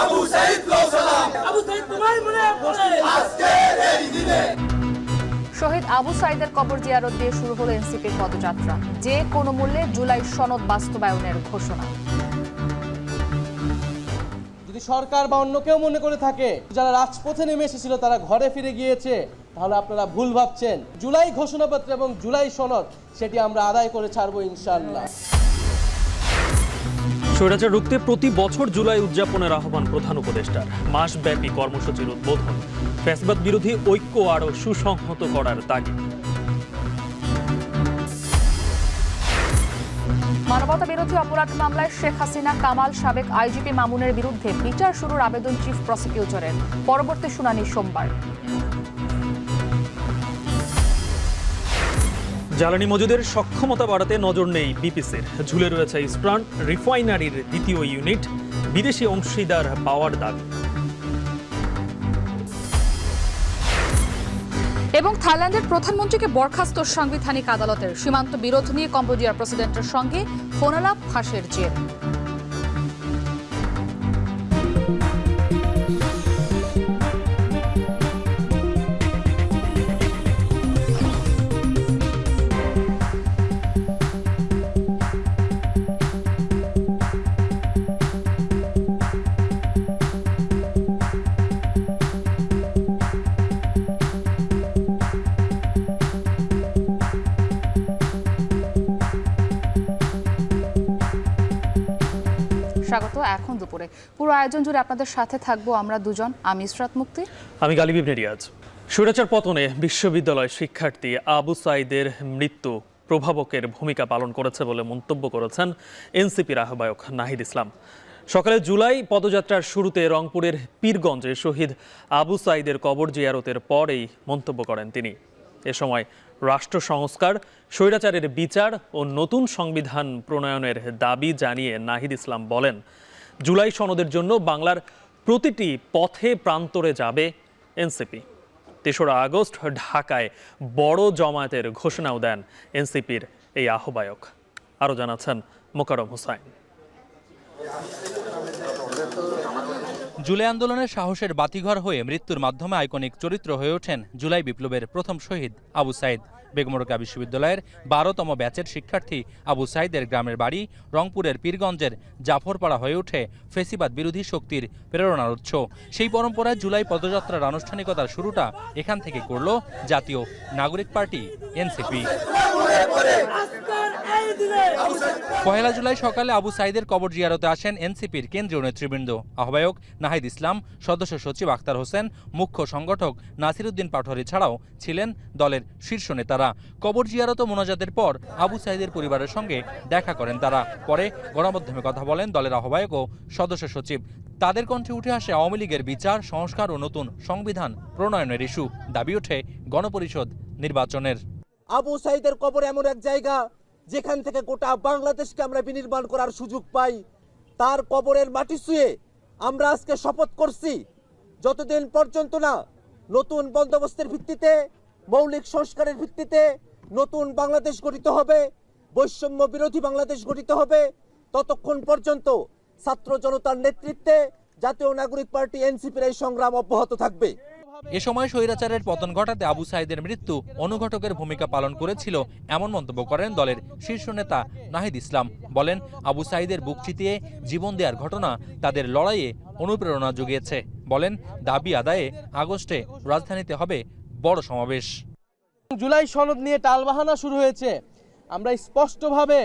আবু সাইদ সালাম, আবু সাইদ তোমায় মনে পড়ে আজকের এই দিনে। শহীদ আবু সাইদের কবর জিয়ারত দিয়ে শুরু হলো এনসিপির পদযাত্রা, যে কোনো মূল্যে জুলাই সনদ বাস্তবায়নের ঘোষণা। যদি সরকার বা অন্য কেউ মনে করে থাকে যারা রাজপথে নেমে এসেছিল তারা ঘরে ফিরে গিয়েছে, তাহলে আপনারা ভুল ভাবছেন। জুলাই ঘোষণাপত্র এবং জুলাই সনদ সেটি আমরা আদায় করে ছাড়বো ইনশাআল্লাহ। স্বৈরাচার রুখতে প্রতি বছর জুলাই উদযাপনের আহ্বান প্রধান উপদেষ্টার। মাসব্যাপী কর্মসূচির উদ্বোধন, ফ্যাসিবাদ বিরোধী ঐক্য আরও সুসংহত করার তাগিদ। মানবতা বিরোধী অপরাধ মামলায় শেখ হাসিনা, কামাল, সাবেক আইজিপি মামুনের বিরুদ্ধে বিচার শুরুর আবেদন চিফ প্রসিকিউটরের। পরবর্তী শুনানি সোমবার। জ্বালানি মজুদের সক্ষমতা বাড়াতে নজর নেই বিপিসির। ঝুলে রয়েছে ইস্টার্ন রিফাইনারির দ্বিতীয় ইউনিট, বিদেশি অংশীদার পাওয়ার দাবি। এবং থাইল্যান্ডের প্রধানমন্ত্রীকে বরখাস্ত সাংবিধানিক আদালতের। সীমান্ত বিরোধ নিয়ে কম্বোডিয়ার প্রেসিডেন্টের সঙ্গে ফোনালাপ ফাঁসের জের। স্বাগত। এখন দুপুরে পুরো আয়োজন জুড়ে আপনাদের সাথে থাকবো আমরা দুজন, আমি ইসরাত মুক্তি, আমি গালিব ইবনে রিয়াজ। স্বৈরাচার পতনে বিশ্ববিদ্যালয় শিক্ষার্থী আবু সাইদের মৃত্যু প্রভাবকের ভূমিকা পালন করেছে বলে মন্তব্য করেছেন এনসিপির আহ্বায়ক নাহিদ ইসলাম। সকালে জুলাই পদযাত্রার শুরুতে রংপুরের পীরগঞ্জে শহীদ আবু সাইদের কবর জিয়ারতের পরেই মন্তব্য করেন তিনি। এ সময় রাষ্ট্র সংস্কার, স্বৈরাচারের বিচার ও নতুন সংবিধান প্রণয়নের দাবি জানিয়ে নাহিদ ইসলাম বলেন, জুলাই সনদের জন্য বাংলার প্রতিটি পথে প্রান্তরে যাবে এনসিপি। ৩রা আগস্ট ঢাকায় বড় জমায়েতের ঘোষণাও দেন এনসিপির এই আহ্বায়ক। আরও জানাচ্ছেন মোকাররম হোসাইন। জুলাই আন্দোলনের সাহসের বাতিঘর হয়ে মৃত্যুর মাধ্যমে আইকনিক চরিত্র হয়ে ওঠেন জুলাই বিপ্লবের প্রথম শহীদ আবু সাইদ। বেগমরোকেয়া বিশ্ববিদ্যালয়ের ১২তম ব্যাচের শিক্ষার্থী আবু সাইদের গ্রামের বাড়ি রংপুরের পীরগঞ্জের জাফরপাড়া হয়ে ওঠে ফেসিবাদ বিরোধী শক্তির প্রেরণার উৎস। সেই পরম্পরায় জুলাই পদযাত্রার আনুষ্ঠানিকতার শুরুটা এখান থেকে করল জাতীয় নাগরিক পার্টি এনসিপি। পহেলা জুলাই সকালে আবু সাইদের কবর জিয়ারতে আসেন এনসিপির কেন্দ্রীয় নেতৃবৃন্দ। আহ্বায়ক নাহিদ ইসলাম, সদস্য সচিব আখতার হোসেন, মুখ্য সংগঠক নাসিরউদ্দিন পাটোয়ারি ছাড়াও ছিলেন দলের শীর্ষ নেতারা। কবর জিয়ারত মোনাজাতের পর আবু সাইদের পরিবারের সঙ্গে দেখা করেন তারা। পরে গণমাধ্যমে কথা বলেন দলের আহ্বায়ক ও সদস্য সচিব। তাদের কণ্ঠে উঠে আসে আওয়ামী লীগের বিচার, সংস্কার ও নতুন সংবিধান প্রণয়নের ইস্যু। দাবি ওঠে গণপরিষদ নির্বাচনের। আবু সাইদের কবর এমন এক জায়গা যেখান থেকে গোটা বাংলাদেশকে আমরা বিনির্মাণ করার সুযোগ পাই। তার কবরের মাটি ছুঁয়ে আমরা আজকে শপথ করছি, যতদিন পর্যন্ত না নতুন বন্দোবস্তের ভিত্তিতে, মৌলিক সংস্কারের ভিত্তিতে নতুন বাংলাদেশ গঠিত হবে, বৈষম্য বিরোধী বাংলাদেশ গঠিত হবে, ততক্ষণ পর্যন্ত ছাত্র জনতার নেতৃত্বে জাতীয় নাগরিক পার্টি এনসিপির এই সংগ্রাম অব্যাহত থাকবে। এ সময় স্বৈরাচারের পতন ঘটাতে আবু সাইদের মৃত্যু অনুঘটকের ভূমিকা পালন করেছিল এমন মন্তব্য করেন দলের শীর্ষ নেতা নাহিদ ইসলাম। বলেন, আবু সাইদের বুক চিতিয়ে জীবন দেওয়ার ঘটনা তাদের লড়াইয়ে অনুপ্রেরণা জুগিয়েছে। বলেন, দাবি আদায়ে আগস্টে রাজধানীতে হবে বড় সমাবেশ। জুলাই সনদ নিয়ে টালবাহানা শুরু হয়েছে। আমরা স্পষ্টভাবে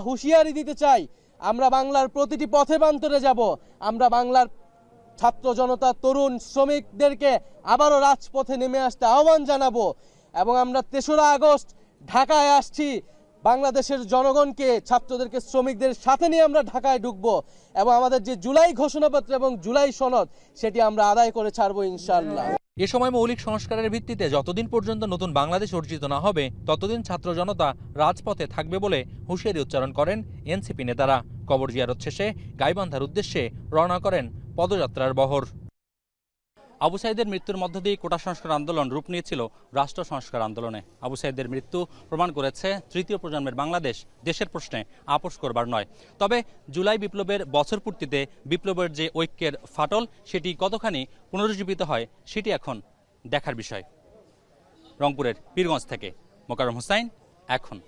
হুঁশিয়ারি দিতে চাই, আমরা বাংলার প্রতিটি পথে প্রান্তরে যাব। আমরা বাংলার ছাত্র জনতা, তরুণ, শ্রমিকদেরকে আবারও রাজপথে নেমে আসতে আহ্বান জানাবো। এবং আমরা ৩রা আগস্ট ঢাকায় আসছি, বাংলাদেশের জনগণকে, ছাত্রদেরকে, শ্রমিকদের সাথে নিয়ে আমরা ঢাকায় ঢুকবো এবং আমাদের যে জুলাই ঘোষণাপত্র এবং জুলাই সনদ সেটি আমরা আদায় করে ছাড়বো ইনশাআল্লাহ। এ সময় মৌলিক সংস্কারের ভিত্তিতে যতদিন পর্যন্ত নতুন বাংলাদেশ অর্জিত না হবে ততদিন ছাত্র জনতা রাজপথে থাকবে বলে হুঁশিয়ারি উচ্চারণ করেন এনসিপি নেতারা। কবর জিয়ারত শেষে গাইবান্ধার উদ্দেশ্যে রওনা করেন পদযাত্রার বহর। আবু সাঈদের মৃত্যুর মধ্য দিয়ে কোটা সংস্কার আন্দোলন রূপ নিয়েছিল রাষ্ট্র সংস্কার আন্দোলনে। আবু সাঈদের মৃত্যু প্রমাণ করেছে তৃতীয় প্রজন্মের বাংলাদেশ দেশের প্রশ্নে আপোস করবার নয়। তবে জুলাই বিপ্লবের বছর পূর্তিতে বিপ্লবের যে ঐক্যের ফাটল সেটি কতখানি পুনরুজ্জীবিত হয় সেটি এখন দেখার বিষয়। রংপুরের পীরগঞ্জ থেকে মোকাররম হোসাইন, এখন।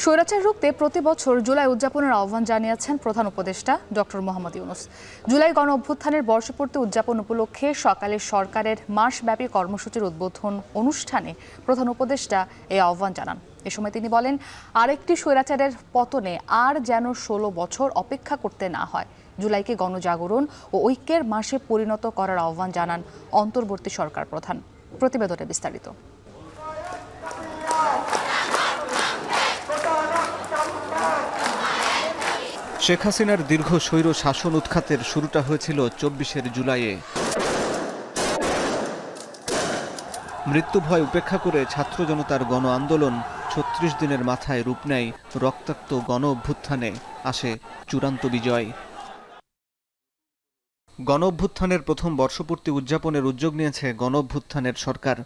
স্বৈরাচার রুখতে প্রতি বছর জুলাই উদযাপনের আহ্বান জানিয়েছেন প্রধান উপদেষ্টা ডক্টর মোহাম্মদ ইউনূস। জুলাই গণ অভ্যুত্থানের বর্ষপূর্তি উদযাপন উপলক্ষে সকালে সরকারের মাসব্যাপী কর্মসূচির উদ্বোধন অনুষ্ঠানে প্রধান উপদেষ্টা এই আহ্বান জানান। এ সময় তিনি বলেন, আরেকটি স্বৈরাচারের পতনে আর যেন 16 বছর অপেক্ষা করতে না হয়। জুলাইকে গণজাগরণ ও ঐক্যের মাসে পরিণত করার আহ্বান জানান অন্তর্বর্তী সরকার প্রধান। প্রতিবেদনে বিস্তারিত। শেখ হাসিনার দীর্ঘ স্বৈর শাসন উৎখাতের শুরুটা হয়েছিল 24 জুলাইয়ে। মৃত্যু ভয় উপেক্ষা করে ছাত্র জনতার গণ আন্দোলন 36 দিনের মাথায় রূপ নেয় রক্তাক্ত গণ অভ্যুত্থানে, আসে চূড়ান্ত বিজয়। গণ অভ্যুত্থানের প্রথম বর্ষপূর্তি উদযাপনের উদ্যোগ নিয়েছে গণ অভ্যুত্থানের সরকার।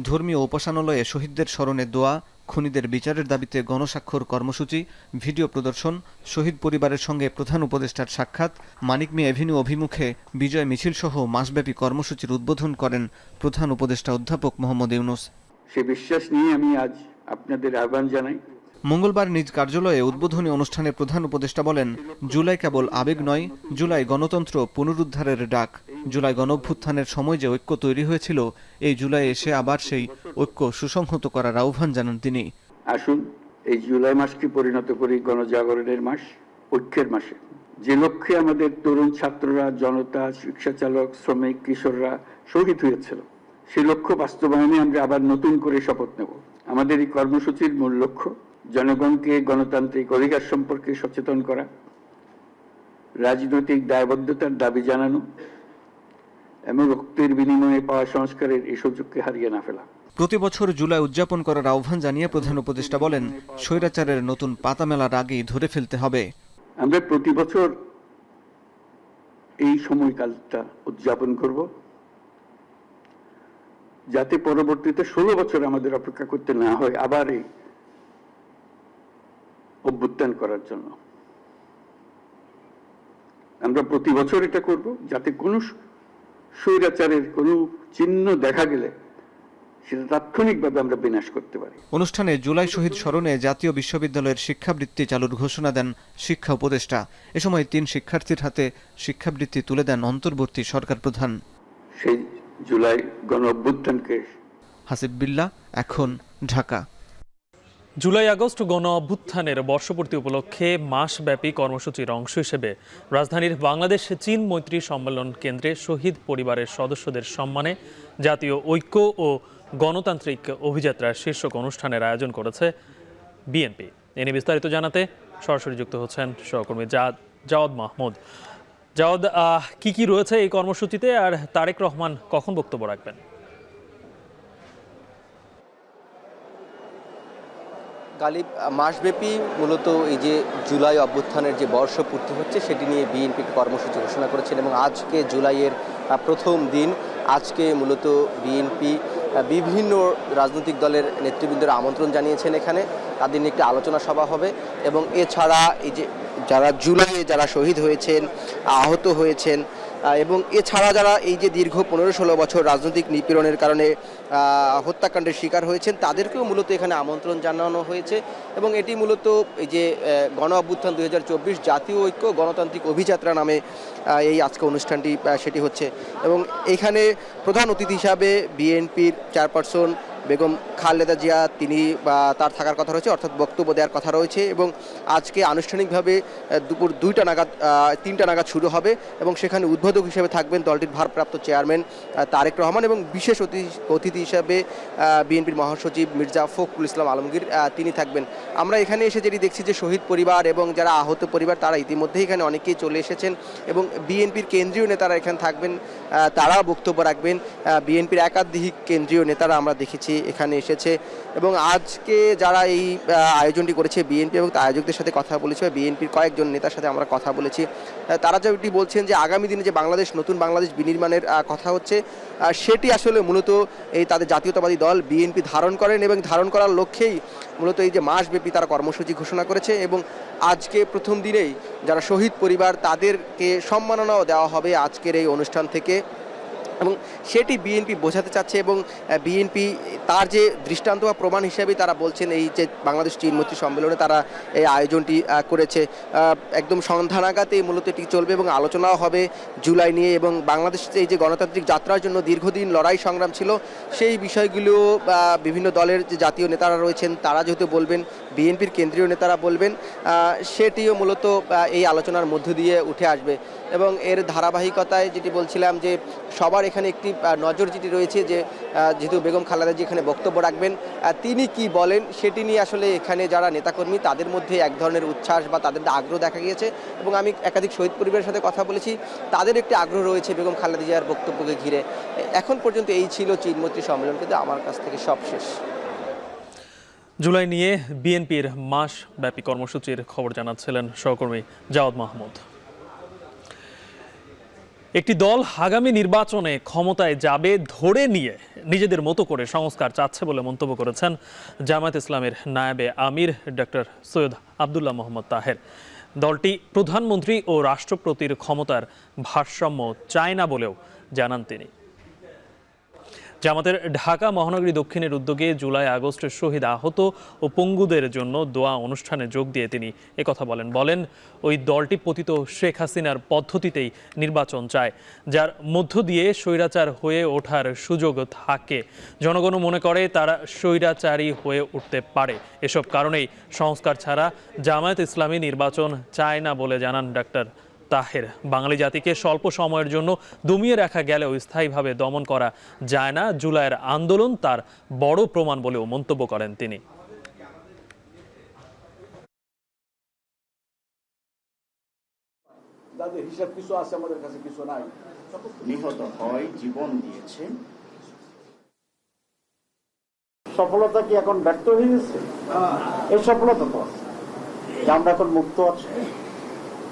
ধর্মীয় উপাসনালয়ে শহীদদের স্মরণে দোয়া, খুনিদের বিচারের দাবিতে গণস্বাক্ষর কর্মসূচি, ভিডিও প্রদর্শন, শহীদ পরিবারের সঙ্গে প্রধান উপদেষ্টার সাক্ষাৎ, মানিক মিয়া এভিনিউ অভিমুখে বিজয় মিছিল সহ মাসব্যাপী কর্মসূচির উদ্বোধন করেন প্রধান উপদেষ্টা অধ্যাপক মোহাম্মদ ইউনূস। সে বিশ্বাস নিয়ে আমি আজ আপনাদের আহ্বান জানাই। মঙ্গলবার নিজ কার্যালয়ে উদ্বোধনী অনুষ্ঠানে প্রধান উপদেষ্টা বলেন, জুলাই কেবল আবেগ নয়, জুলাই গণতন্ত্র পুনরুদ্ধারের ডাক। জুলাই গণঅভ্যুত্থানের সময় যে ঐক্য তৈরি হয়েছিল, এই জুলাই এসে আবার সেই ঐক্য সুসংহত করার আহ্বান জানান তিনি। আসুন এই জুলাই মাসকে পরিণত করি গণজাগরণের মাস, ঐক্যের মাসে। যে লক্ষ্যে আমাদের তরুণ ছাত্ররা, জনতা, রিক্সা চালক, শ্রমিক, কিশোররা শহীদ হয়েছিল, সেই লক্ষ্য বাস্তবায়নে আমরা আবার নতুন করে শপথ নেব। আমাদের এই কর্মসূচির মূল লক্ষ্য জনগণকে গণতান্ত্রিক অধিকার সম্পর্কে সচেতন করা, রাজনৈতিক দায়বদ্ধতার দাবি জানানো এবং রক্তের বিনিময়ে পাওয়া সংস্কারের এই সুযোগকে হারিয়ে না ফেলা। প্রতি বছর জুলাই উদযাপন করার আহ্বান জানিয়ে প্রধান উপদেষ্টা বলেন, স্বৈরাচারের নতুন পাতা মেলার আগেই ধরে ফেলতে হবে। আমরা প্রতি বছর এই সময়কালটা উদযাপন করব, যাতে পরবর্তীতে 16 বছর আমাদের অপেক্ষা করতে না হয় আবার এই অভ্যুত্থান করার জন্য। আমরা প্রতি বছর এটা করব, যাতে কোনো স্বৈরাচারের কোনো চিহ্ন দেখা গেলে সেটা তাৎক্ষণিকভাবে আমরা বিনাশ করতে পারি। অনুষ্ঠানে জুলাই শহীদ স্মরণে জাতীয় বিশ্ববিদ্যালয়ের শিক্ষাবৃত্তি চালুর ঘোষণা দেন শিক্ষা উপদেষ্টা। এ সময় 3 শিক্ষার্থীর হাতে শিক্ষাবৃত্তি তুলে দেন অন্তর্বর্তী সরকার প্রধান। সেই জুলাই গণ অভ্যুত্থানকে। হাসিব বিল্লাহ, এখন, ঢাকা। জুলাই আগস্ট গণ অভ্যুত্থানের বর্ষপূর্তি উপলক্ষে মাসব্যাপী কর্মসূচির অংশ হিসেবে রাজধানীর বাংলাদেশ চীন মৈত্রী সম্মেলন কেন্দ্রে শহীদ পরিবারের সদস্যদের সম্মানে জাতীয় ঐক্য ও গণতান্ত্রিক অভিযাত্রার শীর্ষক অনুষ্ঠানের আয়োজন করেছে বিএনপি। এ নিয়ে বিস্তারিত জানাতে সরাসরি যুক্ত হচ্ছেন সহকর্মী জাওয়াদ মাহমুদ। জাওয়াদ, কি রয়েছে এই কর্মসূচিতে, আর তারেক রহমান কখন বক্তব্য রাখবেন? গালিব, মাসব্যাপী মূলত এই যে জুলাই অভ্যুত্থানের যে বর্ষপূর্তি হচ্ছে সেটি নিয়ে বিএনপি কর্মসূচি ঘোষণা করেছেন এবং আজকে জুলাইয়ের প্রথম দিন। আজকে মূলত বিএনপি বিভিন্ন রাজনৈতিক দলের নেতৃবৃন্দের আমন্ত্রণ জানিয়েছেন এখানে, তাদের নিয়ে একটি আলোচনা সভা হবে এবং এছাড়া এই যে যারা জুলাইয়ে যারা শহীদ হয়েছেন, আহত হয়েছেন এবং এছাড়া যারা এই যে দীর্ঘ 15-16 বছর রাজনৈতিক নিপীড়নের কারণে হত্যাকাণ্ডের শিকার হয়েছেন তাদেরকেও মূলত এখানে আমন্ত্রণ জানানো হয়েছে এবং এটি মূলত এই যে গণ অভ্যুত্থান 2024 জাতীয় ঐক্য গণতান্ত্রিক অভিযাত্রা নামে এই আজকে অনুষ্ঠানটি সেটি হচ্ছে এবং এখানে প্রধান অতিথি হিসাবে বিএনপির চেয়ারপারসন বেগম খালেদা জিয়া তিনি তার থাকার কথা রয়েছে, অর্থাৎ বক্তব্য দেওয়ার কথা রয়েছে এবং আজকে আনুষ্ঠানিকভাবে দুপুর 3টা নাগাদ শুরু হবে এবং সেখানে উদ্বোধক হিসেবে থাকবেন দলটির ভারপ্রাপ্ত চেয়ারম্যান তারেক রহমান এবং বিশেষ অতিথি হিসাবে বিএনপির মহাসচিব মির্জা ফখরুল ইসলাম আলমগীর তিনি থাকবেন। আমরা এখানে এসে যেটি দেখছি যে শহীদ পরিবার এবং যারা আহত পরিবার তারা ইতিমধ্যেই এখানে অনেকেই চলে এসেছেন এবং বিএনপির কেন্দ্রীয় নেতারা এখানে থাকবেন, তারা বক্তব্য রাখবেন। বিএনপির একাধিক কেন্দ্রীয় নেতারা আমরা দেখেছি খালেদা এখানে এসেছে এবং আজকে যারা এই আয়োজনটি করেছে বিএনপি এবং আয়োজকদের সাথে কথা বলেছে, বিএনপির কয়েকজন নেতার সাথে আমরা কথা বলেছি, তারা যেটি বলছেন যে আগামী দিনে যে বাংলাদেশ নতুন বাংলাদেশ বিনির্মাণের কথা হচ্ছে সেটি আসলে মূলত এই তাদের জাতীয়তাবাদী দল বিএনপি ধারণ করেন এবং ধারণ করার লক্ষ্যেই মূলত এই যে মাসব্যাপী তারা কর্মসূচি ঘোষণা করেছে এবং আজকে প্রথম দিনেই যারা শহীদ পরিবার তাদেরকে সম্মাননাও দেওয়া হবে আজকের এই অনুষ্ঠান থেকে এবং সেটি বিএনপি বোঝাতে চাচ্ছে এবং বিএনপি তার যে দৃষ্টান্ত বা প্রমাণ হিসেবে তারা বলছেন এই যে বাংলাদেশ চীনমৈত্রী সম্মেলনে তারা এই আয়োজনটি করেছে। একদম সন্ধ্যা নাগাদে মূলত এটি চলবে এবং আলোচনাও হবে জুলাই নিয়ে এবং বাংলাদেশের এই যে গণতান্ত্রিক যাত্রার জন্য দীর্ঘদিন লড়াই সংগ্রাম ছিল সেই বিষয়গুলো বিভিন্ন দলের যে জাতীয় নেতারা রয়েছেন তারা যেহেতু বলবেন, বিএনপির কেন্দ্রীয় নেতারা বলবেন, সেটিও মূলত এই আলোচনার মধ্য দিয়ে উঠে আসবে এবং এর ধারাবাহিকতায় যেটি বলছিলাম যে সবার এখানে একটি নজর যেটি রয়েছে যে যেহেতু বেগম খালেদা জিয়া এখানে বক্তব্য রাখবেন, তিনি কি বলেন সেটি নিয়ে আসলে এখানে যারা নেতাকর্মী তাদের মধ্যে এক ধরনের উচ্ছ্বাস বা তাদের আগ্রহ দেখা গিয়েছে এবং আমি একাধিক শহীদ পরিবারের সাথে কথা বলেছি, তাদের একটি আগ্রহ রয়েছে বেগম খালেদা জিয়ার বক্তব্যকে ঘিরে। এখন পর্যন্ত এই ছিল চীনমৈত্রী সম্মেলন, কিন্তু আমার কাছ থেকে সব শেষ। জুলাই নিয়ে বিএনপির মাসব্যাপী কর্মসূচির খবর জানাচ্ছিলেন সহকর্মী জাওয়াদ মাহমুদ। একটি দল আগামী নির্বাচনে ক্ষমতায় যাবে ধরে নিয়ে নিজেদের মতো করে সংস্কার চাচ্ছে বলে মন্তব্য করেছেন জামায়াত ইসলামের নায়েবে আমির ডক্টর সৈয়দ আব্দুল্লাহ মোহাম্মদ তাহের। দলটি প্রধানমন্ত্রী ও রাষ্ট্রপতির ক্ষমতার ভারসাম্য চায় না বলেও জানান তিনি। জামাতের ঢাকা মহানগরী দক্ষিণের উদ্যোগে জুলাই আগস্টের শহীদ আহত ও পঙ্গুদের জন্য দোয়া অনুষ্ঠানে যোগ দিয়ে তিনি একথা বলেন ওই দলটি পতিত শেখ হাসিনার পদ্ধতিতেই নির্বাচন চায়, যার মধ্য দিয়ে স্বৈরাচার হয়ে ওঠার সুযোগ থাকে। জনগণ মনে করে তারা স্বৈরাচারী হয়ে উঠতে পারে। এসব কারণেই সংস্কার ছাড়া জামায়াত ইসলামী নির্বাচন চায় না বলে জানান ডাক্তার তাহের। বাঙালি জাতিকে স্বল্প সময়ের জন্য দমিয়ে রাখা গেলেও স্থায়ীভাবে দমন করা যায় না। জুলাইয়ের আন্দোলন তার বড় প্রমাণ বলেও মন্তব্য করেন তিনি। হিসাব কিছু আছে, আমাদের কাছে কিছু নাই। নিহত হয়, জীবন দিয়েছে। সফলতা কি এখন ব্যর্থ হয়ে গেছে? এই সফলতা তো আছে যে আমরা এখন মুক্ত আছি,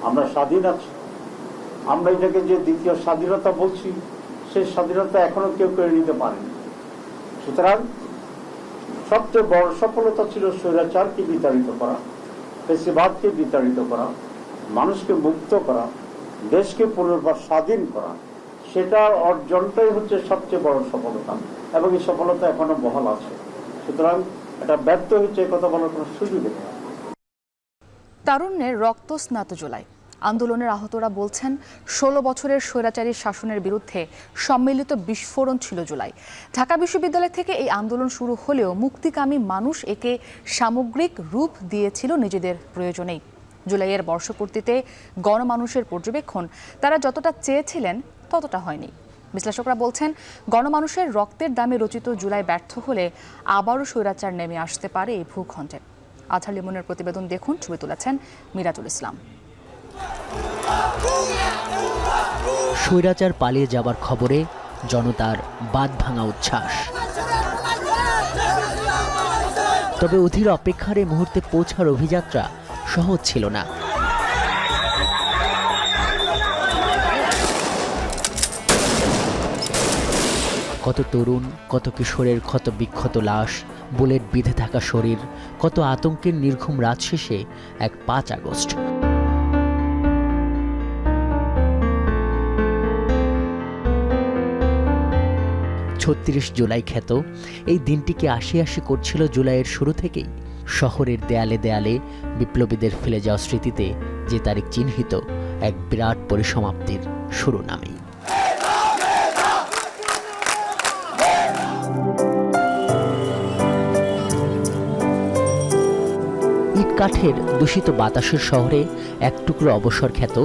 আমরা স্বাধীন আছি। আমরা এটাকে যে দ্বিতীয় স্বাধীনতা বলছি, সেই স্বাধীনতা এখনো কেউ করে নিতে পারেনি। সুতরাং সবচেয়ে বড় সফলতা ছিল স্বৈরাচারকে বিতাড়িত করা, ফ্যাসিবাদকে বিতাড়িত করা, মানুষকে মুক্ত করা, দেশকে পুনর্বার স্বাধীন করা। সেটা অর্জনটাই হচ্ছে সবচেয়ে বড় সফলতা এবং এই সফলতা এখনো বহাল আছে। সুতরাং এটা ব্যর্থ হচ্ছে কথা বলার কোনো সুযোগ নেই। তারুণ্যের রক্তস্নাত জুলাই আন্দোলনের আহতরা বলছেন ১৬ বছরের স্বৈরাচারী শাসনের বিরুদ্ধে সম্মিলিত বিস্ফোরণ ছিল জুলাই। ঢাকা বিশ্ববিদ্যালয় থেকে এই আন্দোলন শুরু হলেও মুক্তিকামী মানুষ একে সামগ্রিক রূপ দিয়েছিল নিজেদের প্রয়োজনেই। জুলাইয়ের বর্ষপূর্তিতে গণমানুষের পর্যবেক্ষণ তারা যতটা চেয়েছিলেন ততটা হয়নি। বিশ্লেষকরা বলছেন গণমানুষের রক্তের দামে রচিত জুলাই ব্যর্থ হলে আবারও স্বৈরাচার নেমে আসতে পারে এই ভূখণ্ডে। আজহার লিমনের প্রতিবেদন দেখুন, ছবি তুলেছেন মিরাজুল ইসলাম। স্বৈরাচার পালিয়ে যাবার খবরে জনতার বাঁধ ভাঙা উচ্ছ্বাস। তবে অধীর অপেক্ষার এই মুহূর্তে পৌঁছার অভিযাত্রা সহজ ছিল না। কত তরুণ, কত কিশোরের ক্ষত বিক্ষত লাশ, বুলেট বিঁধে থাকা শরীর, কত আতঙ্কের নির্ঘুম রাত শেষে এক ৫ আগস্ট। ছত্রিশ জুলাই খ্যাত এই দিনটিকে আশি করছিল জুলাইয়ের শুরু থেকেই। শহরের দেয়ালে দেয়ালে বিপ্লবীদের ফেলে যাওয়া স্মৃতিতে যে তারিখ চিহ্নিত এক বিরাট পরিসমাপ্তির শুরু নামেই। ইটকাঠের দূষিত বাতাসের শহরে এক টুকরো অবসর খ্যাত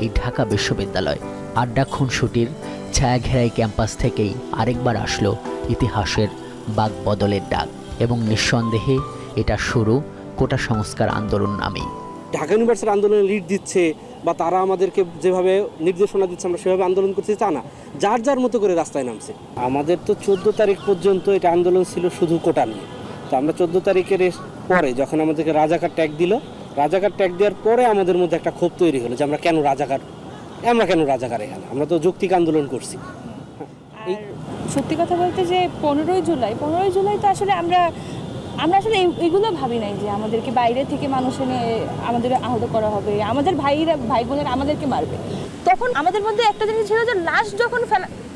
এই ঢাকা বিশ্ববিদ্যালয়। আড্ডা খুনসুটির ছায়া ঘেরাই ক্যাম্পাস থেকেই আরেকবার আসলো ইতিহাসের বাক বদলের ডাক এবং নিঃসন্দেহে এটা শুরু কোটা সংস্কার আন্দোলন নামেই। ঢাকা ইউনিভার্সিটির আন্দোলনে লিড দিচ্ছে বা তারা আমাদেরকে যেভাবে নির্দেশনা দিচ্ছে আমরা সেভাবে আন্দোলন করতে তা না, যার যার মতো করে রাস্তায় নামছে। আমাদের তো 14 তারিখ পর্যন্ত এটা আন্দোলন ছিল শুধু কোটা নিয়ে। তো আমরা 14 তারিখের পরে যখন আমাদেরকে রাজাকার ট্যাগ দিল, রাজাকার ট্যাগ দেওয়ার পরে আমাদের মধ্যে একটা ক্ষোভ তৈরি হলো যে আমরা কেন রাজাকার এখানে, আমরা তো যৌক্তিক আন্দোলন করছি। সত্যি কথা বলতে যে 15ই জুলাই তো আসলে আমরা আসলে এগুলো ভাবি নাই যে আমাদেরকে বাইরে থেকে মানুষ এনে আমাদের আহত করা হবে, আমাদের ভাই বোনেরা আমাদেরকে মারবে। তখন আমাদের মধ্যে একটা জিনিস ছিল যে লাশ যখন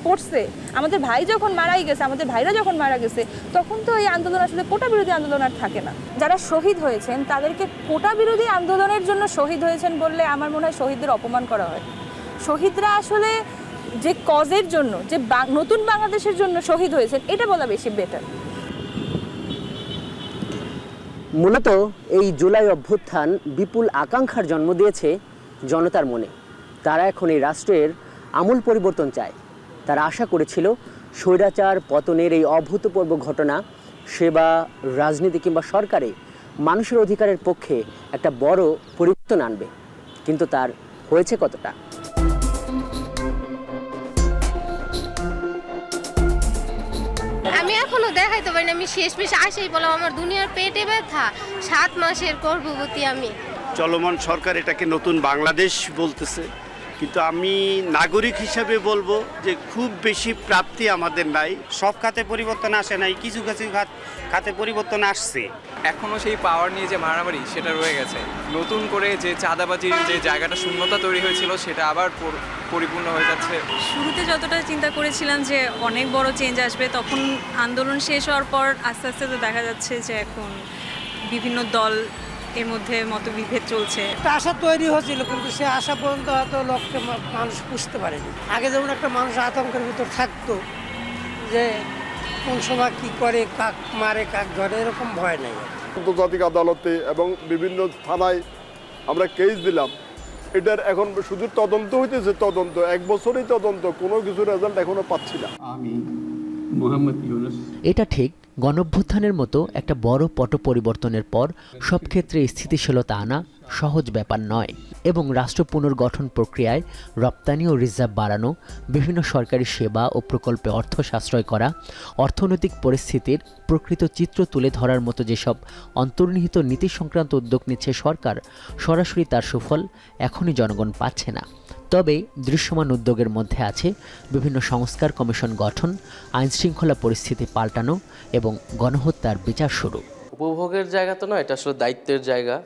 পড়ছে, আমাদের ভাই যখন মারাই গেছে, আমাদের ভাইরা যখন মারা গেছে, তখন তো এই আন্দোলন আসলে কোটা বিরোধী আন্দোলন আর থাকে না। যারা শহীদ হয়েছেন তাদেরকে কোটা বিরোধী আন্দোলনের জন্য শহীদ হয়েছেন বললে আমার মনে হয় শহীদদের অপমান করা হয়। শহীদরা আসলে যে কজের জন্য, যে নতুন বাংলাদেশের জন্য শহীদ হয়েছেন, এটা বলা বেশি বেটার। মূলত এই জুলাই অভ্যুত্থান বিপুল আকাঙ্ক্ষার জন্ম দিয়েছে জনতার মনে। তারা এখন এই রাষ্ট্রের আমূল পরিবর্তন চায়। তারা আশা করেছিল স্বৈরাচার পতনের এই অভূতপূর্ব ঘটনা সেবা, রাজনীতি কিংবা সরকারে মানুষের অধিকারের পক্ষে একটা বড় পরিবর্তন আনবে, কিন্তু তার হয়েছে কতটা? আমি এখনো দেখাইতে পারি না, আমি শেষমেশ আসেই বললাম আমার দুনিয়ার পেটে ব্যথা, 7 মাসের গর্ভবতী আমি। চলমান সরকার এটাকে নতুন বাংলাদেশ বলতেছে, কিন্তু আমি নাগরিক হিসাবে বলবো যে খুব বেশি প্রাপ্তি আমাদের নাই। সব খাতে পরিবর্তন আসে নাই, কিছু কিছু খাতে পরিবর্তন আসছে। এখনও সেই পাওয়ার নিয়ে যে মারামারি সেটা রয়ে গেছে। নতুন করে যে চাঁদাবাজির যে জায়গাটা শূন্যতা তৈরি হয়েছিল সেটা আবার পরিপূর্ণ হয়ে যাচ্ছে। শুরুতে যতটা চিন্তা করেছিলাম যে অনেক বড় চেঞ্জ আসবে, তখন আন্দোলন শেষ হওয়ার পর আস্তে আস্তে তো দেখা যাচ্ছে যে এখন বিভিন্ন দল এর মধ্যে মতবিভেদ চলছে। একটা আশা তৈরি হয়েছিল, কিন্তু সে আশা পর্যন্ত হয়তো লোককে মানুষ বুঝতে পারেনি। আগে যেমন একটা মানুষ আতঙ্কের ভিতর থাকতো যে কোন সময় কি করে, কাক মারে কাক ধরে, এরকম ভয় নেই। আন্তর্জাতিক আদালতে এবং বিভিন্ন থানায় আমরা কেস দিলাম, এটার এখন শুধু তদন্ত হইতেছে, তদন্ত 1 বছরই তদন্ত, কোনো কিছু রেজাল্ট এখনো পাচ্ছি না। আমি মোহাম্মদ ইউনুস। এটা ঠিক, গণঅভ্যুত্থানের মতো একটা বড় পট পরিবর্তনের পর সব ক্ষেত্রে স্থিতিশীলতা আনা সহজ ব্যাপার নয়, এবং রাষ্ট্র পুনর্গঠন প্রক্রিয়ায় রপ্তানি ও রিজার্ভ বাড়ানো, বিভিন্ন সরকারি সেবা ও প্রকল্পে অর্থ সাশ্রয় করা, অর্থনৈতিক পরিস্থিতির প্রকৃত চিত্র তুলে ধরার মতো যেসব অন্তর্নিহিত নীতি সংক্রান্ত উদ্যোগ নিচ্ছে সরকার, সরাসরি তার সুফল এখনই জনগণ পাচ্ছে না। তবে দৃশ্যমান উদ্যোগের মধ্যে আছে বিভিন্ন সংস্কার কমিশন গঠন, আইনশৃঙ্খলা পরিস্থিতি পাল্টানো এবং গণহত্যার বিচার শুরু। উপভোগের জায়গা তো না, এটা আসলে দায়িত্বের জায়গা।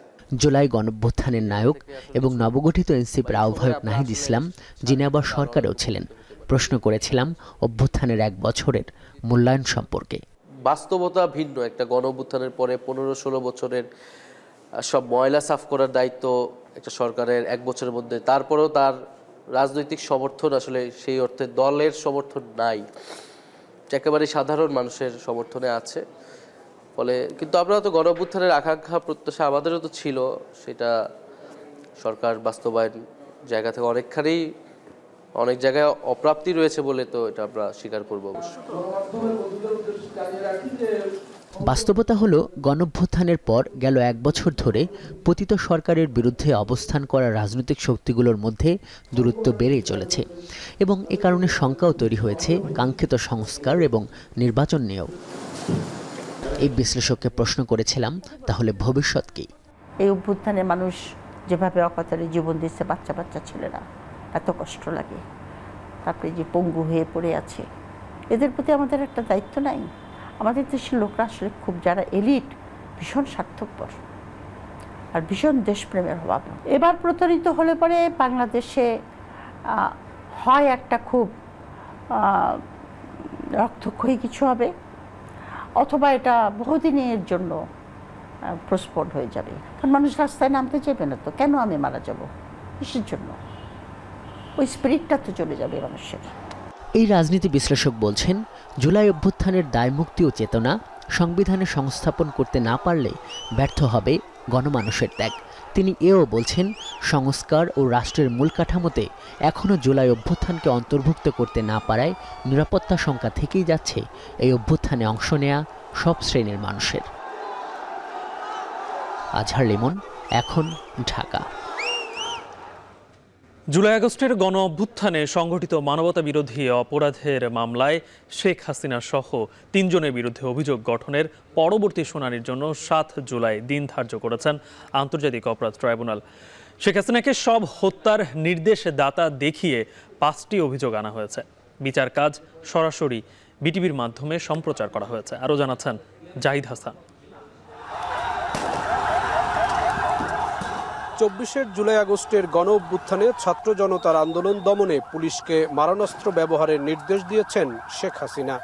জুলাই গণঅভ্যুত্থানের নায়ক এবং নবগঠিত এনসিপির আহ্বায়ক নাহিদ ইসলাম, যিনি আবার সরকারেও ছিলেন, প্রশ্ন করেছিলাম অভ্যুত্থানের 1 বছরের মূল্যায়ন সম্পর্কে। বাস্তবতা ভিন্ন। একটা গণঅভ্যুত্থানের পরে 15-16 বছরের সব ময়লা সাফ করার দায়িত্ব একটা সরকারের 1 বছরের মধ্যে। তারপরেও তার রাজনৈতিক সমর্থন আসলে সেই অর্থে দলের সমর্থন নাই, একেবারে সাধারণ মানুষের সমর্থনে আছে। ফলে কিন্তু আমরা তো গণঅভ্যুত্থানের আকাঙ্ক্ষা প্রত্যাশা আমাদেরও তো ছিল, সেটা সরকার বাস্তবায়ন জায়গা থেকে অনেক জায়গায় অপ্রাপ্তি রয়েছে বলে তো এটা আমরা স্বীকার করবো অবশ্যই। বাস্তবতা হলো গণঅভ্যুত্থানের পর গেল 1 বছর ধরে পতিত সরকারের বিরুদ্ধে অবস্থান করা রাজনৈতিক শক্তিগুলোর মধ্যে দূরত্ব বেড়েই চলেছে, এবং এ কারণে শঙ্কাও তৈরি হয়েছে কাঙ্ক্ষিত সংস্কার এবং নির্বাচন নিয়েও। এই বিশ্লেষককে প্রশ্ন করেছিলাম, তাহলে ভবিষ্যৎ কি? এই অভ্যুত্থানে মানুষ যেভাবে অকাতরে জীবন দিচ্ছে, বাচ্চা বাচ্চা ছেলেরা, এত কষ্ট লাগে, তারপরে যে পঙ্গু হয়ে পড়ে আছে, এদের প্রতি আমাদের একটা দায়িত্ব নাই? আমাদের দেশের লোকরা আসলে খুব, যারা এলিট, ভীষণ স্বার্থপর আর ভীষণ দেশপ্রেমের অভাব। এবার প্রতারিত হলে পরে বাংলাদেশে হয় একটা খুব রক্তক্ষয়ী কিছু হবে, অথবা এটা বহুদিনের জন্য পোস্টপোন্ড হয়ে যাবে। কারণ মানুষ রাস্তায় নামতে চাইবে না তো, কেন আমি মারা যাব, কিসের জন্য? ওই স্পিরিটটা তো চলে যাবে মানুষের। এই রাজনীতি বিশ্লেষক বলছেন, জুলাই অভ্যুত্থানের দায়মুক্তি ও চেতনা সংবিধানে সংস্থাপন করতে না পারলে ব্যর্থ হবে গণমানুষের ত্যাগ। তিনি এও বলছেন, সংস্কার ও রাষ্ট্রের মূল কাঠামোতে এখনও জুলাই অভ্যুত্থানকে অন্তর্ভুক্ত করতে না পারায় নিরাপত্তা শঙ্কা থেকেই যাচ্ছে এই অভ্যুত্থানে অংশ নেয়া সব শ্রেণীর মানুষের। আজহার লিমন, এখন, ঢাকা। জুলাই আগস্টের গণ অভ্যুত্থানে সংঘটিত মানবতা বিরোধী অপরাধের মামলায় শেখ হাসিনা সহ 3 জনের বিরুদ্ধে অভিযোগ গঠনের পরবর্তী শুনানির জন্য 7 জুলাই দিন ধার্য করেছেন আন্তর্জাতিক অপরাধ ট্রাইব্যুনাল। শেখ হাসিনাকে সব হত্যার নির্দেশদাতা দেখিয়ে 5টি অভিযোগ আনা হয়েছে। বিচার কাজ সরাসরি বিটিভির মাধ্যমে সম্প্রচার করা হয়েছে। আরও জানাচ্ছেন জাহিদ হাসান। 24 জুলাই আগস্টের গণ অভ্যুত্থানে ছাত্র জনতার আন্দোলন দমনে পুলিশকে মারণাস্ত্র ব্যবহারের নির্দেশ দিয়েছেন শেখ হাসিনা।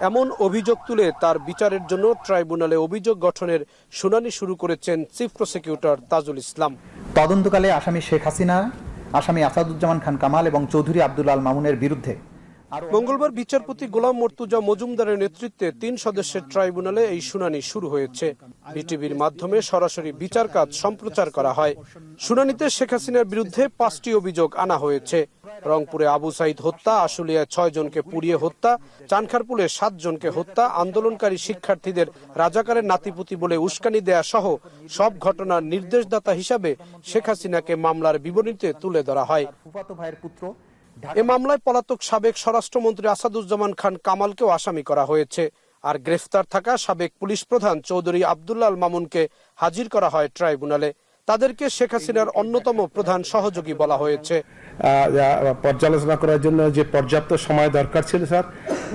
এমন অভিযোগ তুলে তার বিচারের জন্য ট্রাইব্যুনালে অভিযোগ গঠনের শুনানি শুরু করেছেন চিফ প্রসিকিউটর তাজুল ইসলাম। তদন্তকালে আসামি শেখ হাসিনা, আসামি আসাদুজ্জামান খান কামাল এবং চৌধুরী আব্দুল আল মামুনের বিরুদ্ধে মঙ্গলবার বিচারপতি গোলাম মর্তুজা মজুমদারের নেতৃত্বে 3 সদস্যের ট্রাইব্যুনালে এই শুনানি শুরু হয়েছে। বিটিভির মাধ্যমে সরাসরি বিচার কাজ সম্প্রচার করা হয়। শুনানিতে শেখ হাসিনার বিরুদ্ধে 5টি অভিযোগ আনা হয়েছে। রংপুরে আবু সাইদ হত্যা, আশুলিয়ায় 6 জনকে পুড়িয়ে হত্যা, চানখারপুলে 7 জনকে হত্যা, আন্দোলনকারী শিক্ষার্থীদের রাজাকারের নাতিপুতি বলে উস্কানি দেয়া সহ সব ঘটনার নির্দেশদাতা হিসাবে শেখ হাসিনাকে মামলার বিবরণীতে তুলে ধরা হয়। এ মামলায় পলাতক সাবেক স্বরাষ্ট্রমন্ত্রী আসাদুজ্জামান খান কামালকেও আসামি করা হয়েছে। আর গ্রেফতার থাকা সাবেক পুলিশ প্রধান চৌধুরী আব্দুল্লাহ আল মামুনকে হাজির করা হয় ট্রাইব্যুনালে। তাদেরকে শেখ হাসিনার অন্যতম প্রধান সহযোগী বলা হয়েছে। পর্যালোচনা করার জন্য যে পর্যাপ্ত সময় দরকার ছিল স্যার,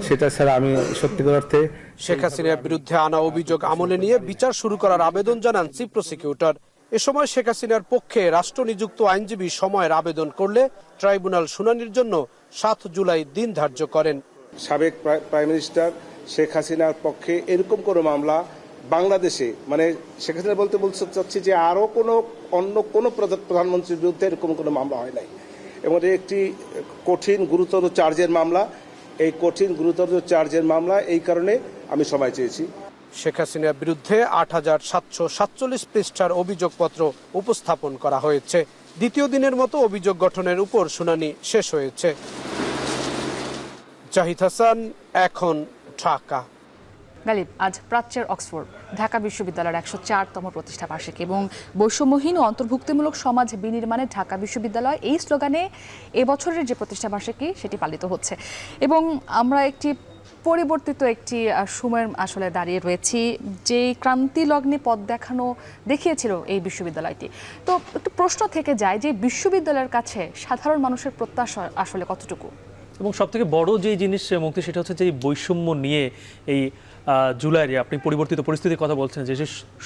সেটা স্যার আমি সত্যিকার অর্থে শেখ হাসিনার বিরুদ্ধে আনা অভিযোগ আমলে নিয়ে বিচার শুরু করার আবেদন জানান চিফ প্রসিকিউটর। এ সময় শেখ হাসিনার পক্ষে রাষ্ট্রনিযুক্ত আইনজীবী সময়ের আবেদন করলে ট্রাইব্যুনাল শুনানির জন্য 7 জুলাই দিন ধার্য করেন। সাবেক প্রাইম মিনিস্টার শেখ হাসিনার পক্ষে এরকম কোনো মামলা বাংলাদেশে, মানে শেখ হাসিনা বলতে চাচ্ছি যে আরও অন্য কোনো প্রধানমন্ত্রীর বিরুদ্ধে এরকম কোনো মামলা হয় নাই এবং একটি কঠিন গুরুতর চার্জের মামলা। এই কঠিন গুরুতর চার্জের মামলা, এই কারণে আমি সময় চেয়েছি। শেখ হাসিনার বিরুদ্ধে 8747 পৃষ্ঠার অভিযোগপত্র উপস্থাপন করা হয়েছে। দ্বিতীয় দিনের মতো অভিযোগ গঠনের উপর শুনানি শেষ হয়েছে। জাহিদ হাসান, এখন ঢাকা। গালিব, আজ প্রাচ্যের অক্সফোর্ড ঢাকা বিশ্ববিদ্যালয়ের 104তম প্রতিষ্ঠা বার্ষিকী এবং বৈষম্যহীন ও অন্তর্ভুক্তিমূলক সমাজ বিনির্মাণে ঢাকা বিশ্ববিদ্যালয়, এই স্লোগানে এবছরের যে প্রতিষ্ঠা বার্ষিকী সেটি পালিত হচ্ছে। এবং আমরা একটি পরিবর্তিত একটি সময়ের আসলে দাঁড়িয়ে রয়েছি, যে ক্রান্তি লগ্নে পথ দেখিয়েছিল এই বিশ্ববিদ্যালয়টি। তো একটু প্রশ্ন থেকে যায় যে বিশ্ববিদ্যালয়ের কাছে সাধারণ মানুষের প্রত্যাশা আসলে কতটুকু? এবং সবথেকে বড় যে জিনিস মুক্তি, সেটা হচ্ছে যে এই বৈষম্য নিয়ে এই জুলাইয়ের আপনি পরিবর্তিত পরিস্থিতির কথা বলছেন যে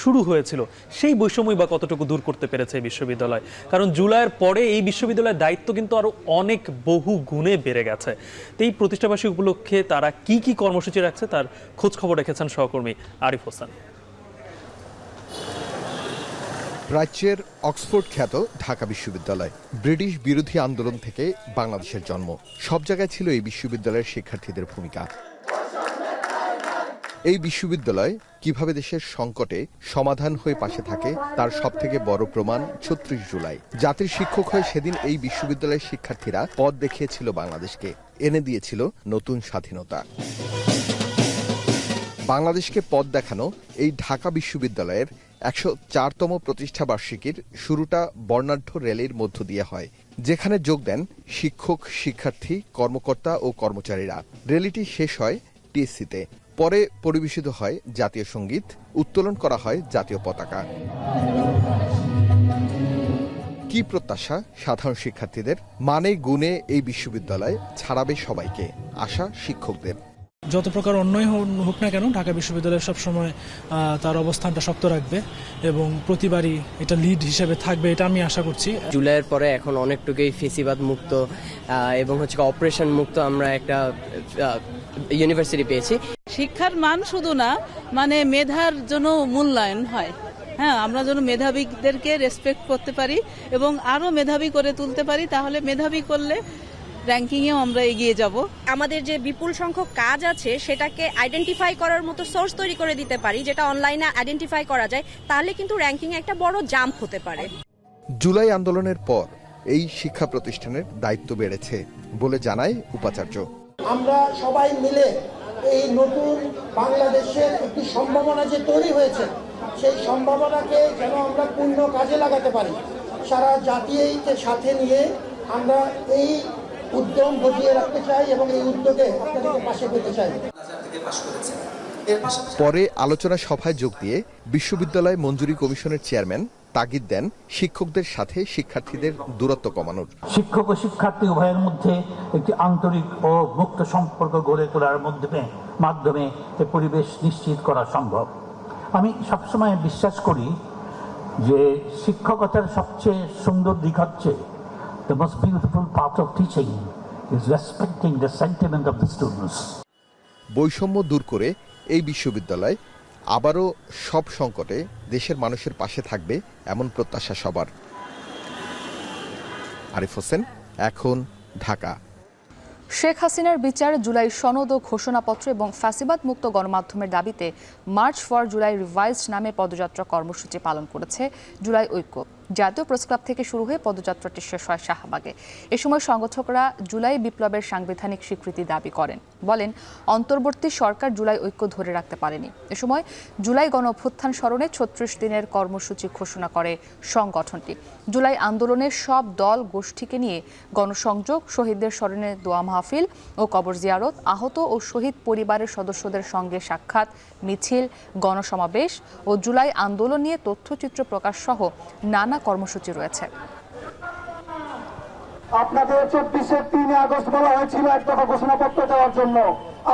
শুরু হয়েছিল, সেই বৈষম্যই বা কতটুকু দূর করতে পেরেছে এই বিশ্ববিদ্যালয়? কারণ জুলাইয়ের পরে এই বিশ্ববিদ্যালয়ের দায়িত্ব কিন্তু আরও অনেক বহু গুণে বেড়ে গেছে। তো এই প্রতিষ্ঠাবার্ষিকী উপলক্ষে তারা কি কি কর্মসূচি রাখছে তার খোঁজ খবর রেখেছেন সহকর্মী আরিফ হোসেন। প্রাচ্যের অক্সফোর্ড খ্যাত ঢাকা বিশ্ববিদ্যালয় ব্রিটিশ বিরোধী আন্দোলন থেকে বাংলাদেশের জন্ম। সব জায়গায় ছিল এই বিশ্ববিদ্যালয়ের শিক্ষার্থীদের ভূমিকা। এই বিশ্ববিদ্যালয় কিভাবে দেশের সংকটে সমাধান হয়ে পাশে থাকে তার সবথেকে বড় প্রমাণ 36 জুলাই। জাতির শিক্ষক হয়ে সেদিন এই বিশ্ববিদ্যালয়ের শিক্ষার্থীরা পথ দেখিয়েছিল বাংলাদেশকে, এনে দিয়েছিল নতুন স্বাধীনতা। বাংলাদেশকে পথ দেখানো এই ঢাকা বিশ্ববিদ্যালয়ের 104তম প্রতিষ্ঠা বার্ষিকীর শুরুটা বর্ণাঢ্য র্যালির মধ্য দিয়ে হয়, যেখানে যোগ দেন শিক্ষক, শিক্ষার্থী, কর্মকর্তা ও কর্মচারীরা। র্যালিটি শেষ হয় টিএসসিতে। পরে পরিবেশিত হয় জাতীয় সঙ্গীত, উত্তোলন করা হয় জাতীয় পতাকা। কি প্রত্যাশা সাধারণ শিক্ষার্থীদের? মানে গুণে এই বিশ্ববিদ্যালয় ছাড়াবে সবাইকে, আশা শিক্ষকদের। যত প্রকার অন্যায় হোক না কেন, ঢাকা বিশ্ববিদ্যালয় সবসময় তার অবস্থানটা শক্ত রাখবে এবং প্রতিবারই এটা লিড হিসেবে থাকবে, এটা আমি আশা করছি। জুলাইয়ের পরে এখন অনেকটুকুই ফেসিবাদ মুক্ত এবং অপারেশন মুক্ত আমরা একটা ইউনিভার্সিটি পেয়েছি। শিক্ষার মান শুধু না, মানে মেধার জন্য মূল্যায়ন হয়। হ্যাঁ, আমরা যেন মেধাবীদেরকে রেসপেক্ট করতে পারি এবং আরো মেধাবী করে তুলতে পারি, তাহলে মেধাবী করলে র্যাঙ্কিংয়েও আমরা এগিয়ে যাব। আমাদের যে বিপুল সংখ্যক কাজ আছে সেটাকে আইডেন্টিফাই করার মতো সোর্স তৈরি করে দিতে পারি, যেটা অনলাইনে আইডেন্টিফাই করা যায়, তাহলে কিন্তু র্যাঙ্কিংয়ে একটা বড় জাম্প হতে পারে। জুলাই আন্দোলনের পর এই শিক্ষা প্রতিষ্ঠানের দায়িত্ব বেড়েছে বলে জানায় উপাচার্য। আমরা সবাই মিলে এই নতুন বাংলাদেশের একটি সম্ভাবনা যে তৈরি হয়েছে, সেই সম্ভাবনাকে যেন আমরা পূর্ণ কাজে লাগাতে পারি। সারা জাতিকে সাথে নিয়ে আমরা এই উদ্যম বজিয়ে রাখতে চাই এবং এই উদ্যোগে আপনাদেরকে পাশে পেতে চাই। পরে আলোচনা সভায় যোগ দিয়ে বিশ্ববিদ্যালয় মঞ্জুরি কমিশনের চেয়ারম্যান তাগিদ দেন শিক্ষকদের সাথে শিক্ষার্থীদের দূরত্ব কমানোর। শিক্ষক ও শিক্ষার্থী উভয়ের মধ্যে একটি আন্তরিক ও মুক্ত সম্পর্ক গড়ে তোলার মাধ্যমে এই পরিবেশ নিশ্চিত করা সম্ভব। আমি সবসময় বিশ্বাস করি যে শিক্ষকতার সবচেয়ে সুন্দর দিক হচ্ছে the most beautiful part of teaching is respecting the sentiment of the students. বৈষম্য দূর করে এই বিশ্ববিদ্যালয় আবারও সব সংকটে দেশের মানুষের পাশে থাকবে এমন প্রত্যাশা সবার। আরিফ হোসেন, এখন, ঢাকা। শেখ হাসিনার বিচার, জুলাই সনদ ও ঘোষণাপত্র এবং ফ্যাসিবাদ মুক্ত গণমাধ্যমের দাবিতে মার্চ ফর জুলাই রিভাইজড নামে পদযাত্রা কর্মসূচি পালন করেছে জুলাই ঐক্য। জাতীয় প্রেসক্লাব থেকে শুরু হয়ে পদযাত্রাটি শেষ হয় শাহবাগে। এ সময় সংগঠকরা জুলাই বিপ্লবের সাংবিধানিক স্বীকৃতি দাবি করেন। বলেন, অন্তর্বর্তী সরকার জুলাই ঐক্য ধরে রাখতে পারেনি। এ সময় জুলাই গণ অভ্যুত্থান স্মরণে ৩৬ দিনের কর্মসূচি ঘোষণা করে সংগঠনটি। জুলাই আন্দোলনের সব দল গোষ্ঠীকে নিয়ে গণসংযোগ, শহীদদের স্মরণে দোয়া মাহফিল ও কবর জিয়ারত, আহত ও শহীদ পরিবারের সদস্যদের সঙ্গে সাক্ষাৎ, মিছিল, গণসমাবেশ ও জুলাই আন্দোলন নিয়ে তথ্যচিত্র প্রকাশ সহ নানা কর্মসূচি রয়েছে। আপনাদের 24 আগস্ট বলা হয়েছিল এক দফা ঘোষণাপত্র দেওয়ার জন্য,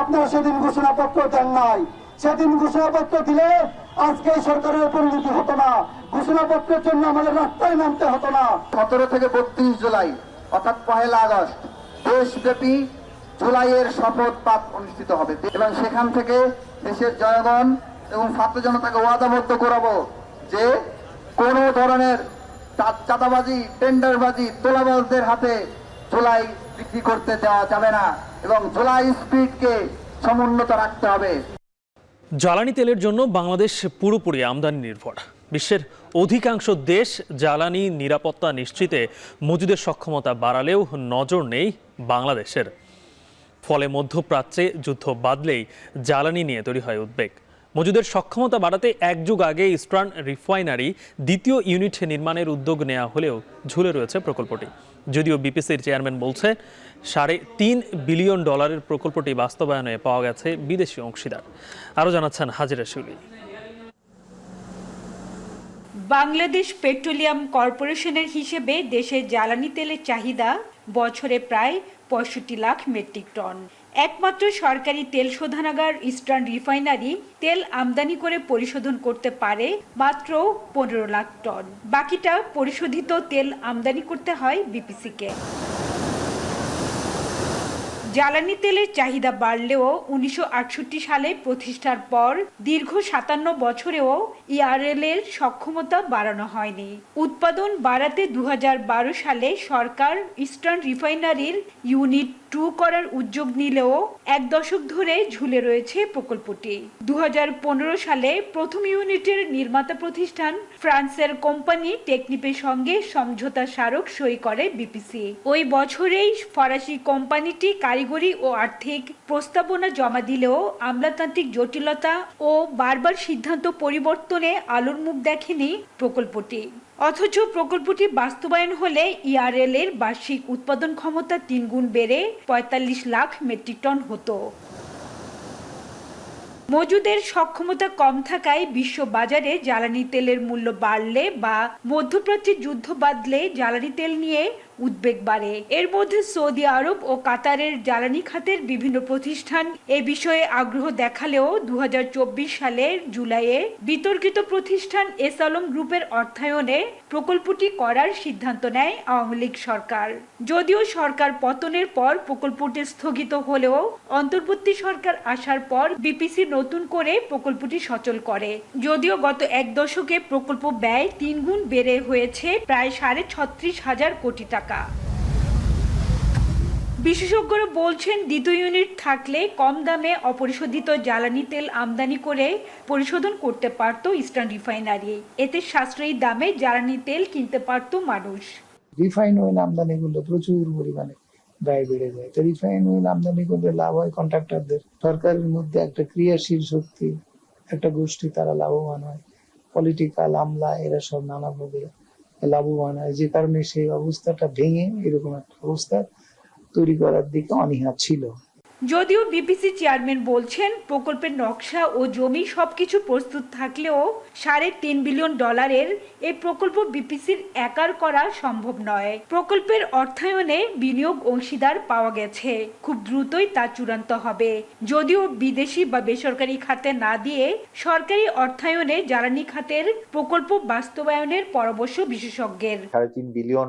আপনারা সেদিন ঘোষণাপত্র দেন নাই। সেদিন ঘোষণাপত্র দিলে আজকে সরকারের পরিণতি হতো না, ঘোষণাপত্রের জন্য আমাদের রাস্তায় নামতে হতো না। 17 থেকে 32 জুলাই অর্থাৎ 1 আগস্ট দেশব্যাপী জুলাইয়ের শপথ পাঠ অনুষ্ঠিত হবে এবং সেখান থেকে দেশের জনগণ এবং ছাত্র জনতাকে ওয়াদাবদ্ধ করাবো যে কোন ধরনের চাঁদাবাজি, টেন্ডারবাজি, তোলাবাজদের হাতে জুলাই বিক্রি করতে দেওয়া যাবে না এবং জুলাই স্পিডকে সমুন্নত রাখতে হবে। জ্বালানি তেলের জন্য বাংলাদেশ পুরোপুরি আমদানি নির্ভর। বিশ্বের অধিকাংশ দেশ জ্বালানি নিরাপত্তা নিশ্চিতে মজুদের সক্ষমতা বাড়ালেও নজর নেই বাংলাদেশের। ফলে মধ্যপ্রাচ্যে যুদ্ধ বাধলেই জ্বালানি নিয়ে তৈরি হয় উদ্বেগ। মজুদের সক্ষমতা বাড়াতে এক যুগ আগে ইস্টার্ন রিফাইনারি দ্বিতীয় ইউনিট নির্মাণের উদ্যোগ নেওয়া হলেও ঝুলে রয়েছে প্রকল্পটি। যদিও বিপিসির চেয়ারম্যান বলছে $3.5 বিলিয়ন প্রকল্পটি বাস্তবায়নে পাওয়া গেছে বিদেশি অংশীদার। আরও জানাচ্ছেন হাজিরা শিউলি। বাংলাদেশ পেট্রোলিয়াম কর্পোরেশনের হিসেবে দেশে জ্বালানি তেলের চাহিদা বছরে প্রায় 65 লাখ মেট্রিক টন। একমাত্র সরকারি তেল শোধনাগার ইস্টার্ন রিফাইনারি তেল আমদানি করে পরিশোধন করতে পারে মাত্র 15 লাখ টন। বাকিটা পরিশোধিত তেল আমদানি করতে হয় বিপিসিকে। জ্বালানি তেলের চাহিদা বাড়লেও 1968 সালে প্রতিষ্ঠার পর দীর্ঘ 57 বছরেও ইআরএল এর সক্ষমতা বাড়ানো হয়নি। উৎপাদন বাড়াতে 2012 সালে সরকার ইস্টার্ন রিফাইনারির ইউনিট 2 করার উদ্যোগ নিলেও 1 দশক ধরে ঝুলে রয়েছে প্রকল্পটি। 2015 সালে প্রথম ইউনিটের নির্মাতা প্রতিষ্ঠান ফ্রান্সের কোম্পানি টেকনিপের সঙ্গে সমঝোতা স্মারক সই করে বিপিসি। ওই বছরেই ফরাসি কোম্পানিটি কারিগরি ও আর্থিক প্রস্তাবনা জমা দিলেও আমলাতান্ত্রিক জটিলতা ও বারবার সিদ্ধান্ত পরিবর্তনে আলোর মুখ দেখেনি প্রকল্পটি। অথচ প্রকল্পটি বাস্তবায়ন হলে ইআরএল এর বার্ষিক উৎপাদন ক্ষমতা 3 গুণ বেড়ে 45 লাখ মেট্রিক টন হতো। মজুদের সক্ষমতা কম থাকায় বিশ্ব বাজারে জ্বালানি তেলের মূল্য বাড়লে বা মধ্যপ্রাচ্যে যুদ্ধ বাধলে জ্বালানি তেল নিয়ে উদ্বেগ বাড়ে। এর মধ্যে সৌদি আরব ও কাতারের জ্বালানি খাতের বিভিন্ন প্রতিষ্ঠান এ বিষয়ে আগ্রহ দেখালেও 2024 সালের জুলাইয়ে বিতর্কিত প্রতিষ্ঠান এস আলম গ্রুপের অর্থায়নে প্রকল্পটি করার সিদ্ধান্ত নেয় আওয়ামী লীগ সরকার। যদিও সরকার পতনের পর প্রকল্পটি স্থগিত হলেও অন্তর্বর্তী সরকার আসার পর বিপিসি নতুন করে প্রকল্পটি সচল করে। যদিও গত 1 দশকে প্রকল্প ব্যয় 3 গুণ বেড়ে হয়েছে প্রায় 36,500 কোটি টাকা। বিশেষজ্ঞরা বলছেন দ্বিতীয় ইউনিট থাকলে কম দামে অপরিশোধিত জ্বালানি তেল আমদানি করে পরিশোধন করতে পারত ইস্টার্ন রিফাইনারি। এতে সাশ্রয়ী দামে জ্বালানি তেল কিনতে পারত মানুষ। রিফাইন অয়েল আমদানি করলে প্রচুর পরিমাণে ব্যয় বেড়ে যায়। তো রিফাইন অয়েল আমদানি করলে লাভ হয় কন্ট্রাক্টরদের। সরকারের মধ্যে একটা ক্রিয়াশীল শক্তি, একটা গোষ্ঠী, তারা লাভবান হয়। পলিটিক্যাল আমলা এরা সব নানাভাবে লাভবান হয়, যে কারণে সেই অবস্থাটা ভেঙে এরকম একটা অবস্থা তৈরি করার দিকে অনীহা ছিল। যদিও বিপিসি চেয়ারম্যান বলছেন প্রকল্পের নকশা ও জমি সবকিছু প্রস্তুত থাকলেও $3.5 বিলিয়ন এই প্রকল্প বিপিসির একার করা সম্ভব নয়। প্রকল্পের অর্থায়নে বিনিয়োগ অংশীদার পাওয়া গেছে, খুব দ্রুতই তা চূড়ান্ত হবে। যদিও বিদেশি বা বেসরকারি খাতে না দিয়ে সরকারি অর্থায়নে জ্বালানি খাতের প্রকল্প বাস্তবায়নের পরামর্শ বিশেষজ্ঞের। $3.5 বিলিয়ন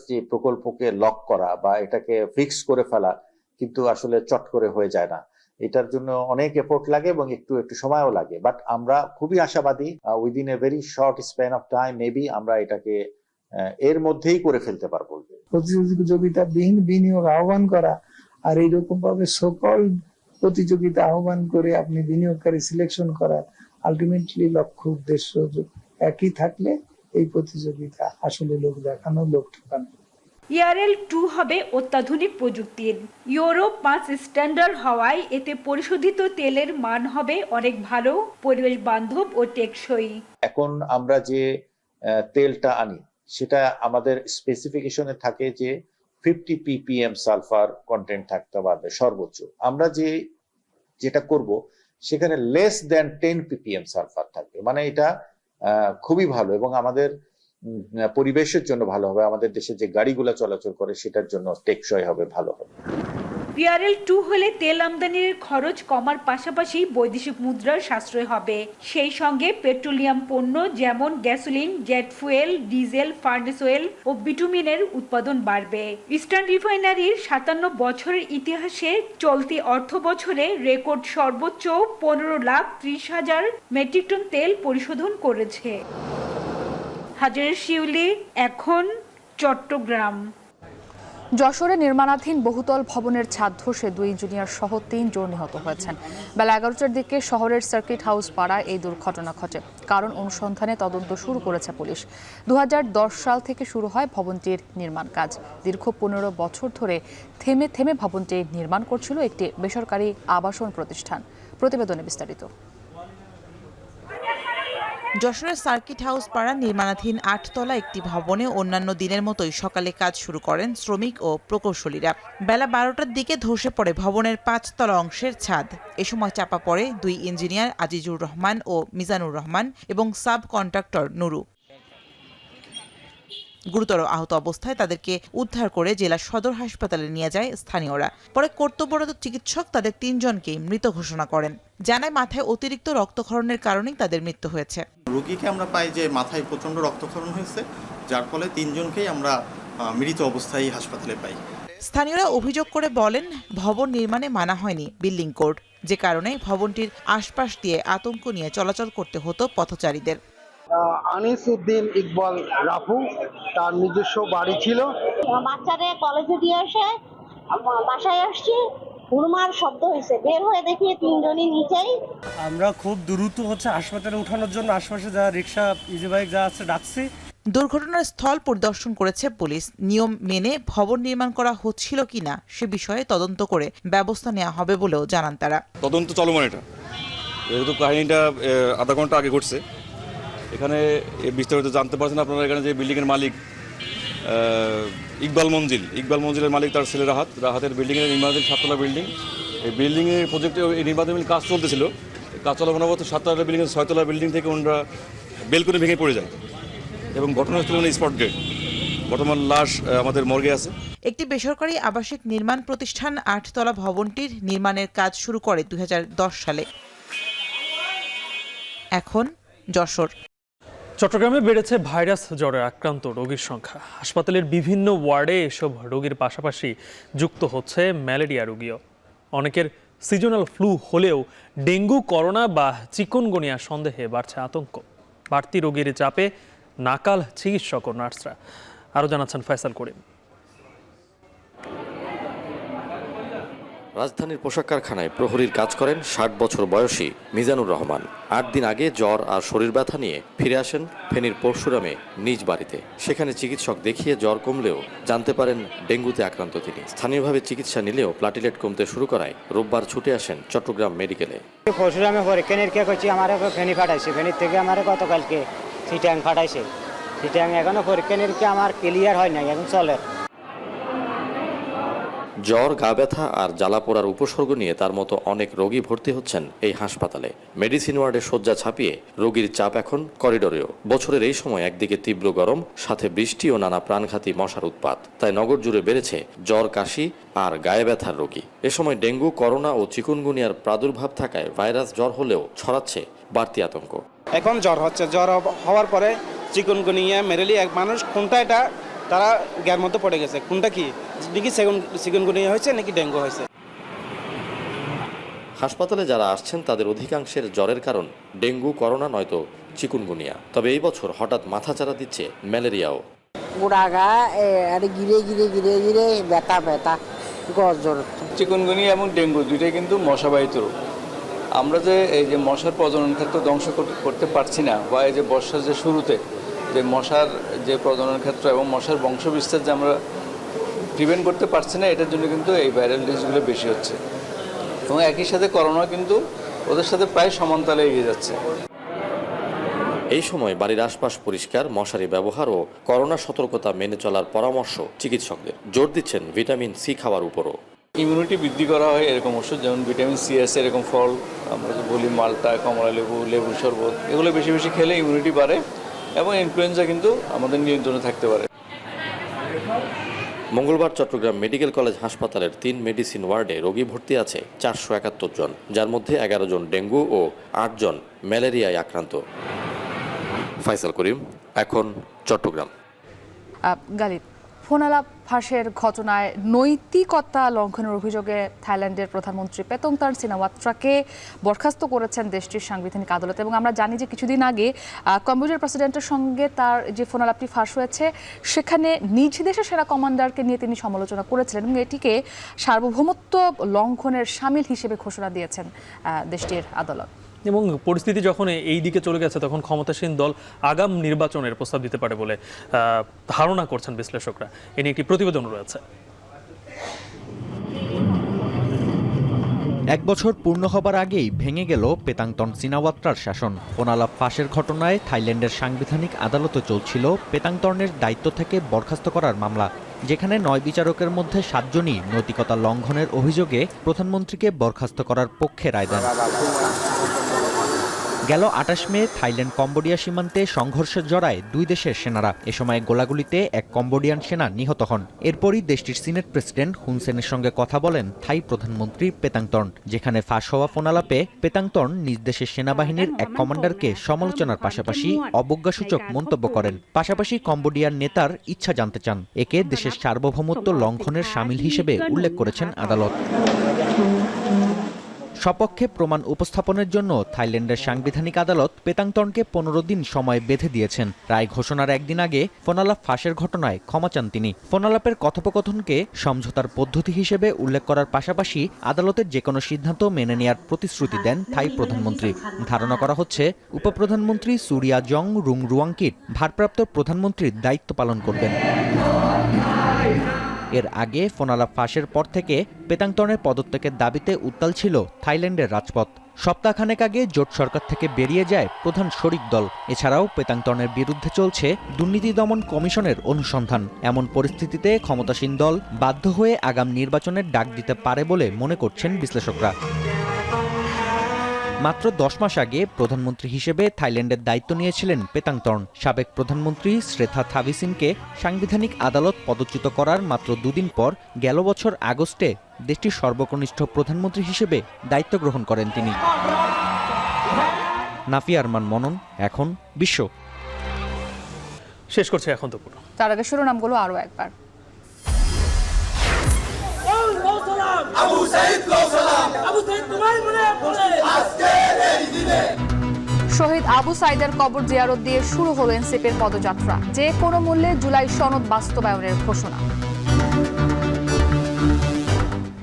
যে প্রকল্পকে লক করা বা এটাকে ফিক্স করে ফেলা কিন্তু আসলে চট করে হয়ে যায় না। এটার জন্য অনেক এফোর্ট লাগে এবং একটু সময়ও লাগে, বাট আমরা খুবই আশাবাদী within a very short span of time maybe আমরা এটাকে এর মধ্যেই করে ফেলতে পারবো। প্রতিযোগিতাবিহীন বিনিয়োগ আহ্বান করা আর এইরকম ভাবে সকল প্রতিযোগিতা আহ্বান করে আপনি বিনিয়োগকারী সিলেকশন করা, আলটিমেটলি লক্ষ্য উদ্দেশ্য একই থাকলে এই প্রতিযোগিতা আসলে লোক দেখানো, লোক ঠকানো। ERL-2 হবে অত্যাধুনিক প্রযুক্তির, ইউরো 5 স্ট্যান্ডার্ড হওয়ায় এতে পরিশোধিত তেলের মান হবে অনেক ভালো, পরিবেশ বান্ধব ও টেকসই। এখন আমরা যে তেলটা আনি সেটা আমাদের স্পেসিফিকেশনে থাকে যে 50 ppm সালফার কন্টেন্ট থাকতে পারবে সর্বোচ্চ। আমরা যেটা করব সেখানে লেস দেন 10 ppm সালফার থাকবে, মানে এটা খুবই ভালো এবং আমাদের পরিবেশের জন্য ভালো হবে, আমাদের দেশে যে গাড়িগুলো চলাচল করে সেটার জন্য টেকসই হবে, ভালো হবে। ERL-2 হলে তেল আমদানির খরচ কমার পাশাপাশি বৈদেশিক মুদ্রার সাশ্রয় হবে। সেই সঙ্গে পেট্রোলিয়াম পণ্য যেমন gasoline, jet fuel, diesel, furnace oil ও বিটুমিনের উৎপাদন বাড়বে। ইস্টার্ন রিফাইনারির 57 বছরের ইতিহাসে চলতি অর্থ বছরে রেকর্ড সর্বোচ্চ 15,30,000 মেট্রিক টন তেল পরিশোধন করেছে। হাজারের শিউলি, এখন চট্টগ্রাম। যশোরে নির্মাণাধীন বহুতল ভবনের ছাদ ধসে 2 ইঞ্জিনিয়ার সহ 3 জন নিহত হয়েছেন। বেলা 11টার দিকে শহরের সার্কিট হাউস পাড়ায় এই দুর্ঘটনা ঘটে। কারণ অনুসন্ধানে তদন্ত শুরু করেছে পুলিশ। 2010 সাল থেকে শুরু হয় ভবনটির নির্মাণ কাজ। দীর্ঘ 15 বছর ধরে থেমে থেমে ভবনটি নির্মাণ করছিল একটি বেসরকারি আবাসন প্রতিষ্ঠান। প্রতিবেদনে বিস্তারিত। যশোরের সার্কিট হাউস পাড়া নির্মাণাধীন 8 তলা একটি ভবনে অন্যান্য দিনের মতোই সকালে কাজ শুরু করেন শ্রমিক ও প্রকৌশলীরা। বেলা 12টার দিকে ধসে পড়ে ভবনের 5 তলা অংশের ছাদ। এ সময় চাপা পড়ে 2 ইঞ্জিনিয়ার আজিজুর রহমান ও মিজানুর রহমান এবং সাব কন্ট্রাক্টর নুরু। গুরুতর আহত অবস্থায় তাদেরকে উদ্ধার করে জেলা সদর হাসপাতালে নিয়ে যায় স্থানীয়রা। পরে কর্তব্যরত চিকিৎসক তাদের 3 জনকেই মৃত ঘোষণা করেন। জানায় মাথায় অতিরিক্ত রক্তক্ষরণের কারণেই তাদের মৃত্যু হয়েছে। রোগীকে আমরা পাই যে মাথায় প্রচণ্ড রক্তক্ষরণ হয়েছে, যার ফলে 3 জনকেই আমরা মৃত অবস্থায় হাসপাতালে পাই। স্থানীয়রা অভিযোগ করে বলেন, ভবন নির্মাণে মানা হয়নি বিল্ডিং কোড, যে কারণে ভবনটির আশপাশ দিয়ে আতঙ্ক নিয়ে চলাচল করতে হতো পথচারীদের। আনিস উদ্দিন ইকবাল রাফু, তার নিজস্ব বাড়ি ছিল। বাচ্চারে কলেজে দিয়ে এসে বাসায় আসছি, হুড়মার শব্দ হয়েছে, বের হয়ে দেখি 3 জনই নিচেই। আমরা খুব দ্রুত হাসপাতালে ওঠানোর জন্য আশপাশে যা রিক্সা, ইজি বাইক যা আছে ডাকছি। দুর্ঘটনার স্থল পরিদর্শন করেছে পুলিশ। নিয়ম মেনে ভবন নির্মাণ করা হচ্ছিল কিনা সে বিষয়ে তদন্ত করে ব্যবস্থা নেওয়া হবে বলেও জানান তারা। তদন্ত চলমান, যেহেতু কাহিনীটা আধা ঘন্টা আগে ঘটছে। এখানে বিস্তারিত জানতে পারছেন আপনারা, এখানে যে বিল্ডিংয়ের মালিক ইকবাল মঞ্জিলের মালিক, তার ছেলে রাহাতের বিল্ডিংয়ের নির্মাণাধীন 7 তলা বিল্ডিং। এই বিল্ডিংয়ের প্রজেক্টে এই নির্মাণাধীন কাজ চলতেছিল। কাজ চলমান অবস্থা 7 তলা বিল্ডিংয়ের 6 তলা বিল্ডিং থেকে ওনারা বেলকনি ভেঙে পড়ে যায় এবং ঘটনাস্থলে স্পট ডেড। বর্তমান লাশ আমাদের মর্গে আছে। একটি বেসরকারি আবাসিক নির্মাণ প্রতিষ্ঠান 8 তলা ভবনটির নির্মাণের কাজ শুরু করে 2010 সালে। এখন যশোর। চট্টগ্রামে বেড়েছে ভাইরাস জ্বরে আক্রান্ত রোগীর সংখ্যা। হাসপাতালের বিভিন্ন ওয়ার্ডে এসব রোগীর পাশাপাশি যুক্ত হচ্ছে ম্যালেরিয়া রোগীও। অনেকের সিজনাল ফ্লু হলেও ডেঙ্গু, করোনা বা চিকুনগুনিয়া সন্দেহে বাড়ছে আতঙ্ক। বাড়তি রোগীর চাপে নাকাল চিকিৎসক ও নার্সরা। আরও জানাচ্ছেন ফয়সাল করিম। রাজধানীর পোশাক কারখানায় প্রহরীর কাজ করেন 60 বছর বয়সী মিজানুর রহমান। 8 দিন আগে জ্বর আর শরীর ব্যথা নিয়ে ফিরে আসেন ফেনীর পরশুরামে নিজ বাড়িতে। সেখানে চিকিৎসক দেখিয়ে জ্বর কমলেও জানতে পারেন ডেঙ্গুতে আক্রান্ত তিনি। স্থানীয়ভাবে চিকিৎসা নিলেও প্লাটিলেট কমতে শুরু করায় রোববার ছুটে আসেন চট্টগ্রাম মেডিকেলে। পরশুরামে পরীক্ষা নিরীক্ষা করছি, আমার ফেনী পাঠাইছে। ফেনীর থেকে আমার গতকালকে সিটাং পাঠাইছে। চিটাং এখনো পরীক্ষা নিরীক্ষা আমার ক্লিয়ার হয় নাই, এখন চলে। জ্বর, গা ব্যথা আর জ্বালা পোড়ার উপসর্গ নিয়ে তার মতো অনেক রোগী ভর্তি হচ্ছেন এই হাসপাতালে। মেডিসিন ওয়ার্ডে শয্যা ছাপিয়ে রোগীর চাপ এখন করিডোরেও। বছরের এই সময় একদিকে তীব্র গরম, সাথে বৃষ্টি ও নানা প্রাণঘাতী মশার উৎপাত, তাই নগর জুড়ে বেড়েছে জ্বর, কাশি আর গায়ে ব্যথার রোগী। এ সময় ডেঙ্গু, করোনা ও চিকুনগুনিয়ার প্রাদুর্ভাব থাকায় ভাইরাস জ্বর হলেও ছড়াচ্ছে বাড়তি আতঙ্ক। এখন জ্বর হচ্ছে, জ্বর হওয়ার পরে চিকুনগুনিয়া, ম্যালেরিয়া, মানুষ কোনটা এটা তারা জ্ঞান মধ্যে পড়ে গেছে, কোনটা কি নাকি চিকুনগুনিয়া হয়েছে নাকি ডেঙ্গু হয়েছে। হাসপাতালে যারা আসছেন তাদের অধিকাংশের জ্বরের কারণ ডেঙ্গু, করোনা নয়তো চিকুনগুনিয়া। তবে এই বছর হঠাৎ মাথাচাড়া দিচ্ছে ম্যালেরিয়াও। গোড়াগা আর গিরে গিরে গিরে গিরে ব্যথা ব্যথা গজ জ্বর। চিকুনগুনিয়া এবং ডেঙ্গু দুইটাই কিন্তু মশাবাহিত রোগ। আমরা যে এই যে মশার প্রজনন ক্ষেত্র ধ্বংস করতে পারছি না, বা এই যে বর্ষার যে শুরুতে যে মশার যে প্রজনন ক্ষেত্র এবং মশার বংশবিস্তার যে আমরা প্রিভেন্ট করতে পারছি না, এটার জন্য কিন্তু এই ভাইরাল ডিজিজগুলো বেশি হচ্ছে। এবং একই সাথে করোনা কিন্তু ওদের সাথে প্রায় সমানতালে এগিয়ে যাচ্ছে। এই সময় বাড়ির আশপাশ পরিষ্কার, মশারি ব্যবহার ও করোনা সতর্কতা মেনে চলার পরামর্শ চিকিৎসকদের। জোর দিচ্ছেন ভিটামিন সি খাওয়ার উপরও। ইমিউনিটি বৃদ্ধি করা হয় এরকম ওষুধ, যেমন ভিটামিন সি আছে, এরকম ফল আমরা যে বলি মালটা, কমলা লেবু, লেবুর শরবত, এগুলো বেশি বেশি খেলে ইমিউনিটি বাড়ে এবং ইনফ্লুয়েঞ্জা কিন্তু আমাদের নিয়ন্ত্রণে থাকতে পারে। মঙ্গলবার চট্টগ্রাম মেডিকেল কলেজ হাসপাতালের 3 মেডিসিন ওয়ার্ডে রোগী ভর্তি আছে 471 জন, যার মধ্যে 11 জন ডেঙ্গু ও 8 জন ম্যালেরিয়ায় আক্রান্ত। ফাইসাল করিম, এখন চট্টগ্রাম। গালিব, ফোনালাপ ফাঁসের ঘটনায় নৈতিকতা লঙ্ঘনের অভিযোগে থাইল্যান্ডের প্রধানমন্ত্রী পেতংতান সিনাওয়াত্রাকে বরখাস্ত করেছেন দেশটির সাংবিধানিক আদালত। এবং আমরা জানি যে কিছুদিন আগে কম্বোডিয়ার প্রেসিডেন্টের সঙ্গে তার যে ফোনালাপটি ফাঁস হয়েছে, সেখানে নিজ দেশের সেনা কমান্ডারকে নিয়ে তিনি সমালোচনা করেছিলেন এবং এটিকে সার্বভৌমত্ব লঙ্ঘনের শামিল হিসেবে ঘোষণা দিয়েছেন দেশটির আদালত। এবং পরিস্থিতি যখন এই দিকে চলে গেছে, তখন ক্ষমতাসীন দল আগাম নির্বাচনের প্রস্তাব দিতে পারে বলে ধারণা করছেন বিশ্লেষকরা। এ নিয়ে একটি প্রতিবেদন রয়েছে। 1 বছর পূর্ণ হবার আগেই ভেঙে গেল পেতাংতন সিনাওয়াত্রার শাসন। ফোনালাপ ফাঁসের ঘটনায় থাইল্যান্ডের সাংবিধানিক আদালতে চলছিল পেতাংতনের দায়িত্ব থেকে বরখাস্ত করার মামলা, যেখানে 9 বিচারকের মধ্যে 7 জনই নৈতিকতা লঙ্ঘনের অভিযোগে প্রধানমন্ত্রীকে বরখাস্ত করার পক্ষে রায় দেন। গেল 28 মে থাইল্যান্ড কম্বোডিয়া সীমান্তে সংঘর্ষে জড়ায় 2 দেশের সেনারা। এ সময় গোলাগুলিতে এক কম্বোডিয়ান সেনা নিহত হন। এরপরই দেশটির সিনেট প্রেসিডেন্ট হুন সেনের সঙ্গে কথা বলেন থাই প্রধানমন্ত্রী পেতাংতন, যেখানে ফাঁস হওয়া ফোনালাপে পেতাংতন নিজ দেশের সেনাবাহিনীর এক কমান্ডারকে সমালোচনার পাশাপাশি অবজ্ঞাসূচক মন্তব্য করেন। পাশাপাশি কম্বোডিয়ার নেতার ইচ্ছা জানতে চান। একে দেশের সার্বভৌমত্ব লঙ্ঘনের শামিল হিসেবে উল্লেখ করেছেন আদালত। সপক্ষে প্রমাণ উপস্থাপনের জন্য থাইল্যান্ডের সাংবিধানিক আদালত পেতাংতনকে 15 দিন সময় বেঁধে দিয়েছেন। রায় ঘোষণার একদিন আগে ফোনালাপ ফাঁসের ঘটনায় ক্ষমা চান তিনি। ফোনালাপের কথোপকথনকে সমঝোতার পদ্ধতি হিসেবে উল্লেখ করার পাশাপাশি আদালতের যে কোনো সিদ্ধান্ত মেনে নেওয়ার প্রতিশ্রুতি দেন থাই প্রধানমন্ত্রী। ধারণা করা হচ্ছে উপপ্রধানমন্ত্রী সুরিয়া জং রুং রুয়াংকিট ভারপ্রাপ্ত প্রধানমন্ত্রীর দায়িত্ব পালন করবেন। এর আগে ফোনালাপ ফাঁসের পর থেকে পেতাংতনের পদত্যাগের দাবিতে উত্তাল ছিল থাইল্যান্ডের রাজপথ। সপ্তাহখানেক আগে জোট সরকার থেকে বেরিয়ে যায় প্রধান শরিক দল। এছাড়াও পেতাংতনের বিরুদ্ধে চলছে দুর্নীতি দমন কমিশনের অনুসন্ধান। এমন পরিস্থিতিতে ক্ষমতাসীন দল বাধ্য হয়ে আগাম নির্বাচনের ডাক দিতে পারে বলে মনে করছেন বিশ্লেষকরা। মাত্র 10 মাস আগে প্রধানমন্ত্রী হিসেবে থাইল্যান্ডের দায়িত্ব নিয়েছিলেন পেতাংতন। সাবেক প্রধানমন্ত্রী শ্রেথা থাভিসিনকে সাংবিধানিক আদালত পদচ্যুত করার মাত্র 2 দিন পর গেল বছর আগস্টে দেশটির সর্বকনিষ্ঠ প্রধানমন্ত্রী হিসেবে দায়িত্ব গ্রহণ করেন তিনি। নাফি আরমান মনন, এখন বিশ্ব। শেষ করছে এখন দুপুর। তার আগে শিরোনামগুলো আরও একবার। শহীদ আবু সাইদের কবর জিয়ারত দিয়ে শুরু হলো এনসিপির পদযাত্রা। যে কোনো মূল্যে জুলাই সনদ বাস্তবায়নের ঘোষণা।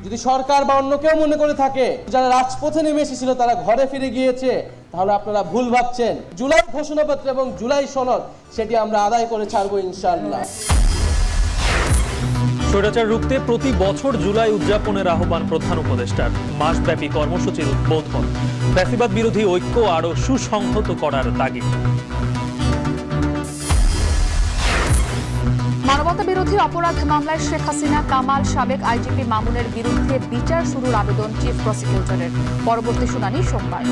যদি সরকার বা অন্য কেউ মনে করে থাকে যারা রাজপথে নেমে এসেছিল তারা ঘরে ফিরে গিয়েছে, তাহলে আপনারা ভুল ভাবছেন। জুলাই ঘোষণাপত্র এবং জুলাই সনদ সেটি আমরা আদায় করে ছাড়বো ইনশাআল্লাহ। স্বৈরাচার রুখতে প্রতি বছর জুলাই উদযাপনের আহ্বান প্রধান উপদেষ্টার। মাসব্যাপী কর্মসূচির উদ্বোধন। ফ্যাসিবাদ বিরোধী ঐক্য আরও সুসংহত করার তাগিদ। মানবতা বিরোধী অপরাধ মামলায় শেখ হাসিনা, কামাল, সাবেক আইজিপি মামুনের বিরুদ্ধে বিচার শুরুর আবেদন চিফ প্রসিকিউটরের। পরবর্তী শুনানি সোমবার।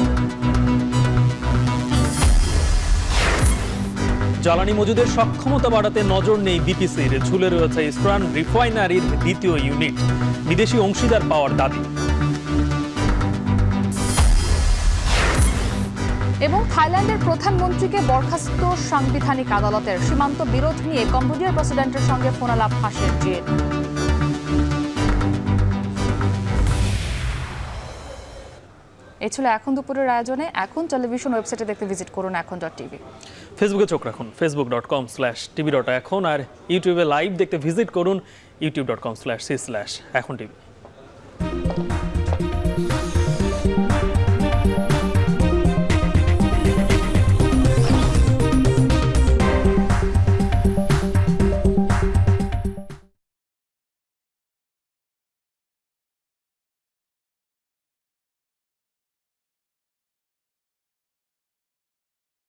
জ্বালানি মজুদের সক্ষমতা বাড়াতে নজর নেই বিপিসির। ঝুলে রয়েছে ইস্টার্ন রিফাইনারির দ্বিতীয় ইউনিট। বিদেশি অংশীদার পাওয়ার দাবি। এবং থাইল্যান্ডের প্রধানমন্ত্রীকে বরখাস্ত সাংবিধানিক আদালতের। সীমান্ত বিরোধ নিয়ে কম্বোডিয়ার প্রেসিডেন্টের সঙ্গে ফোনালাপ ফাঁসের জের। এই ছিল এখন দুপুরের আয়োজনে। এখন টেলিভিশন ওয়েবসাইটে দেখতে ভিজিট করুন এখন.tv। ফেসবুকে চোখ রাখুন facebook.com/tv.এখন, আর ইউটিউবে লাইভ দেখতে ভিজিট করুন youtube.com/c/এখন.tv।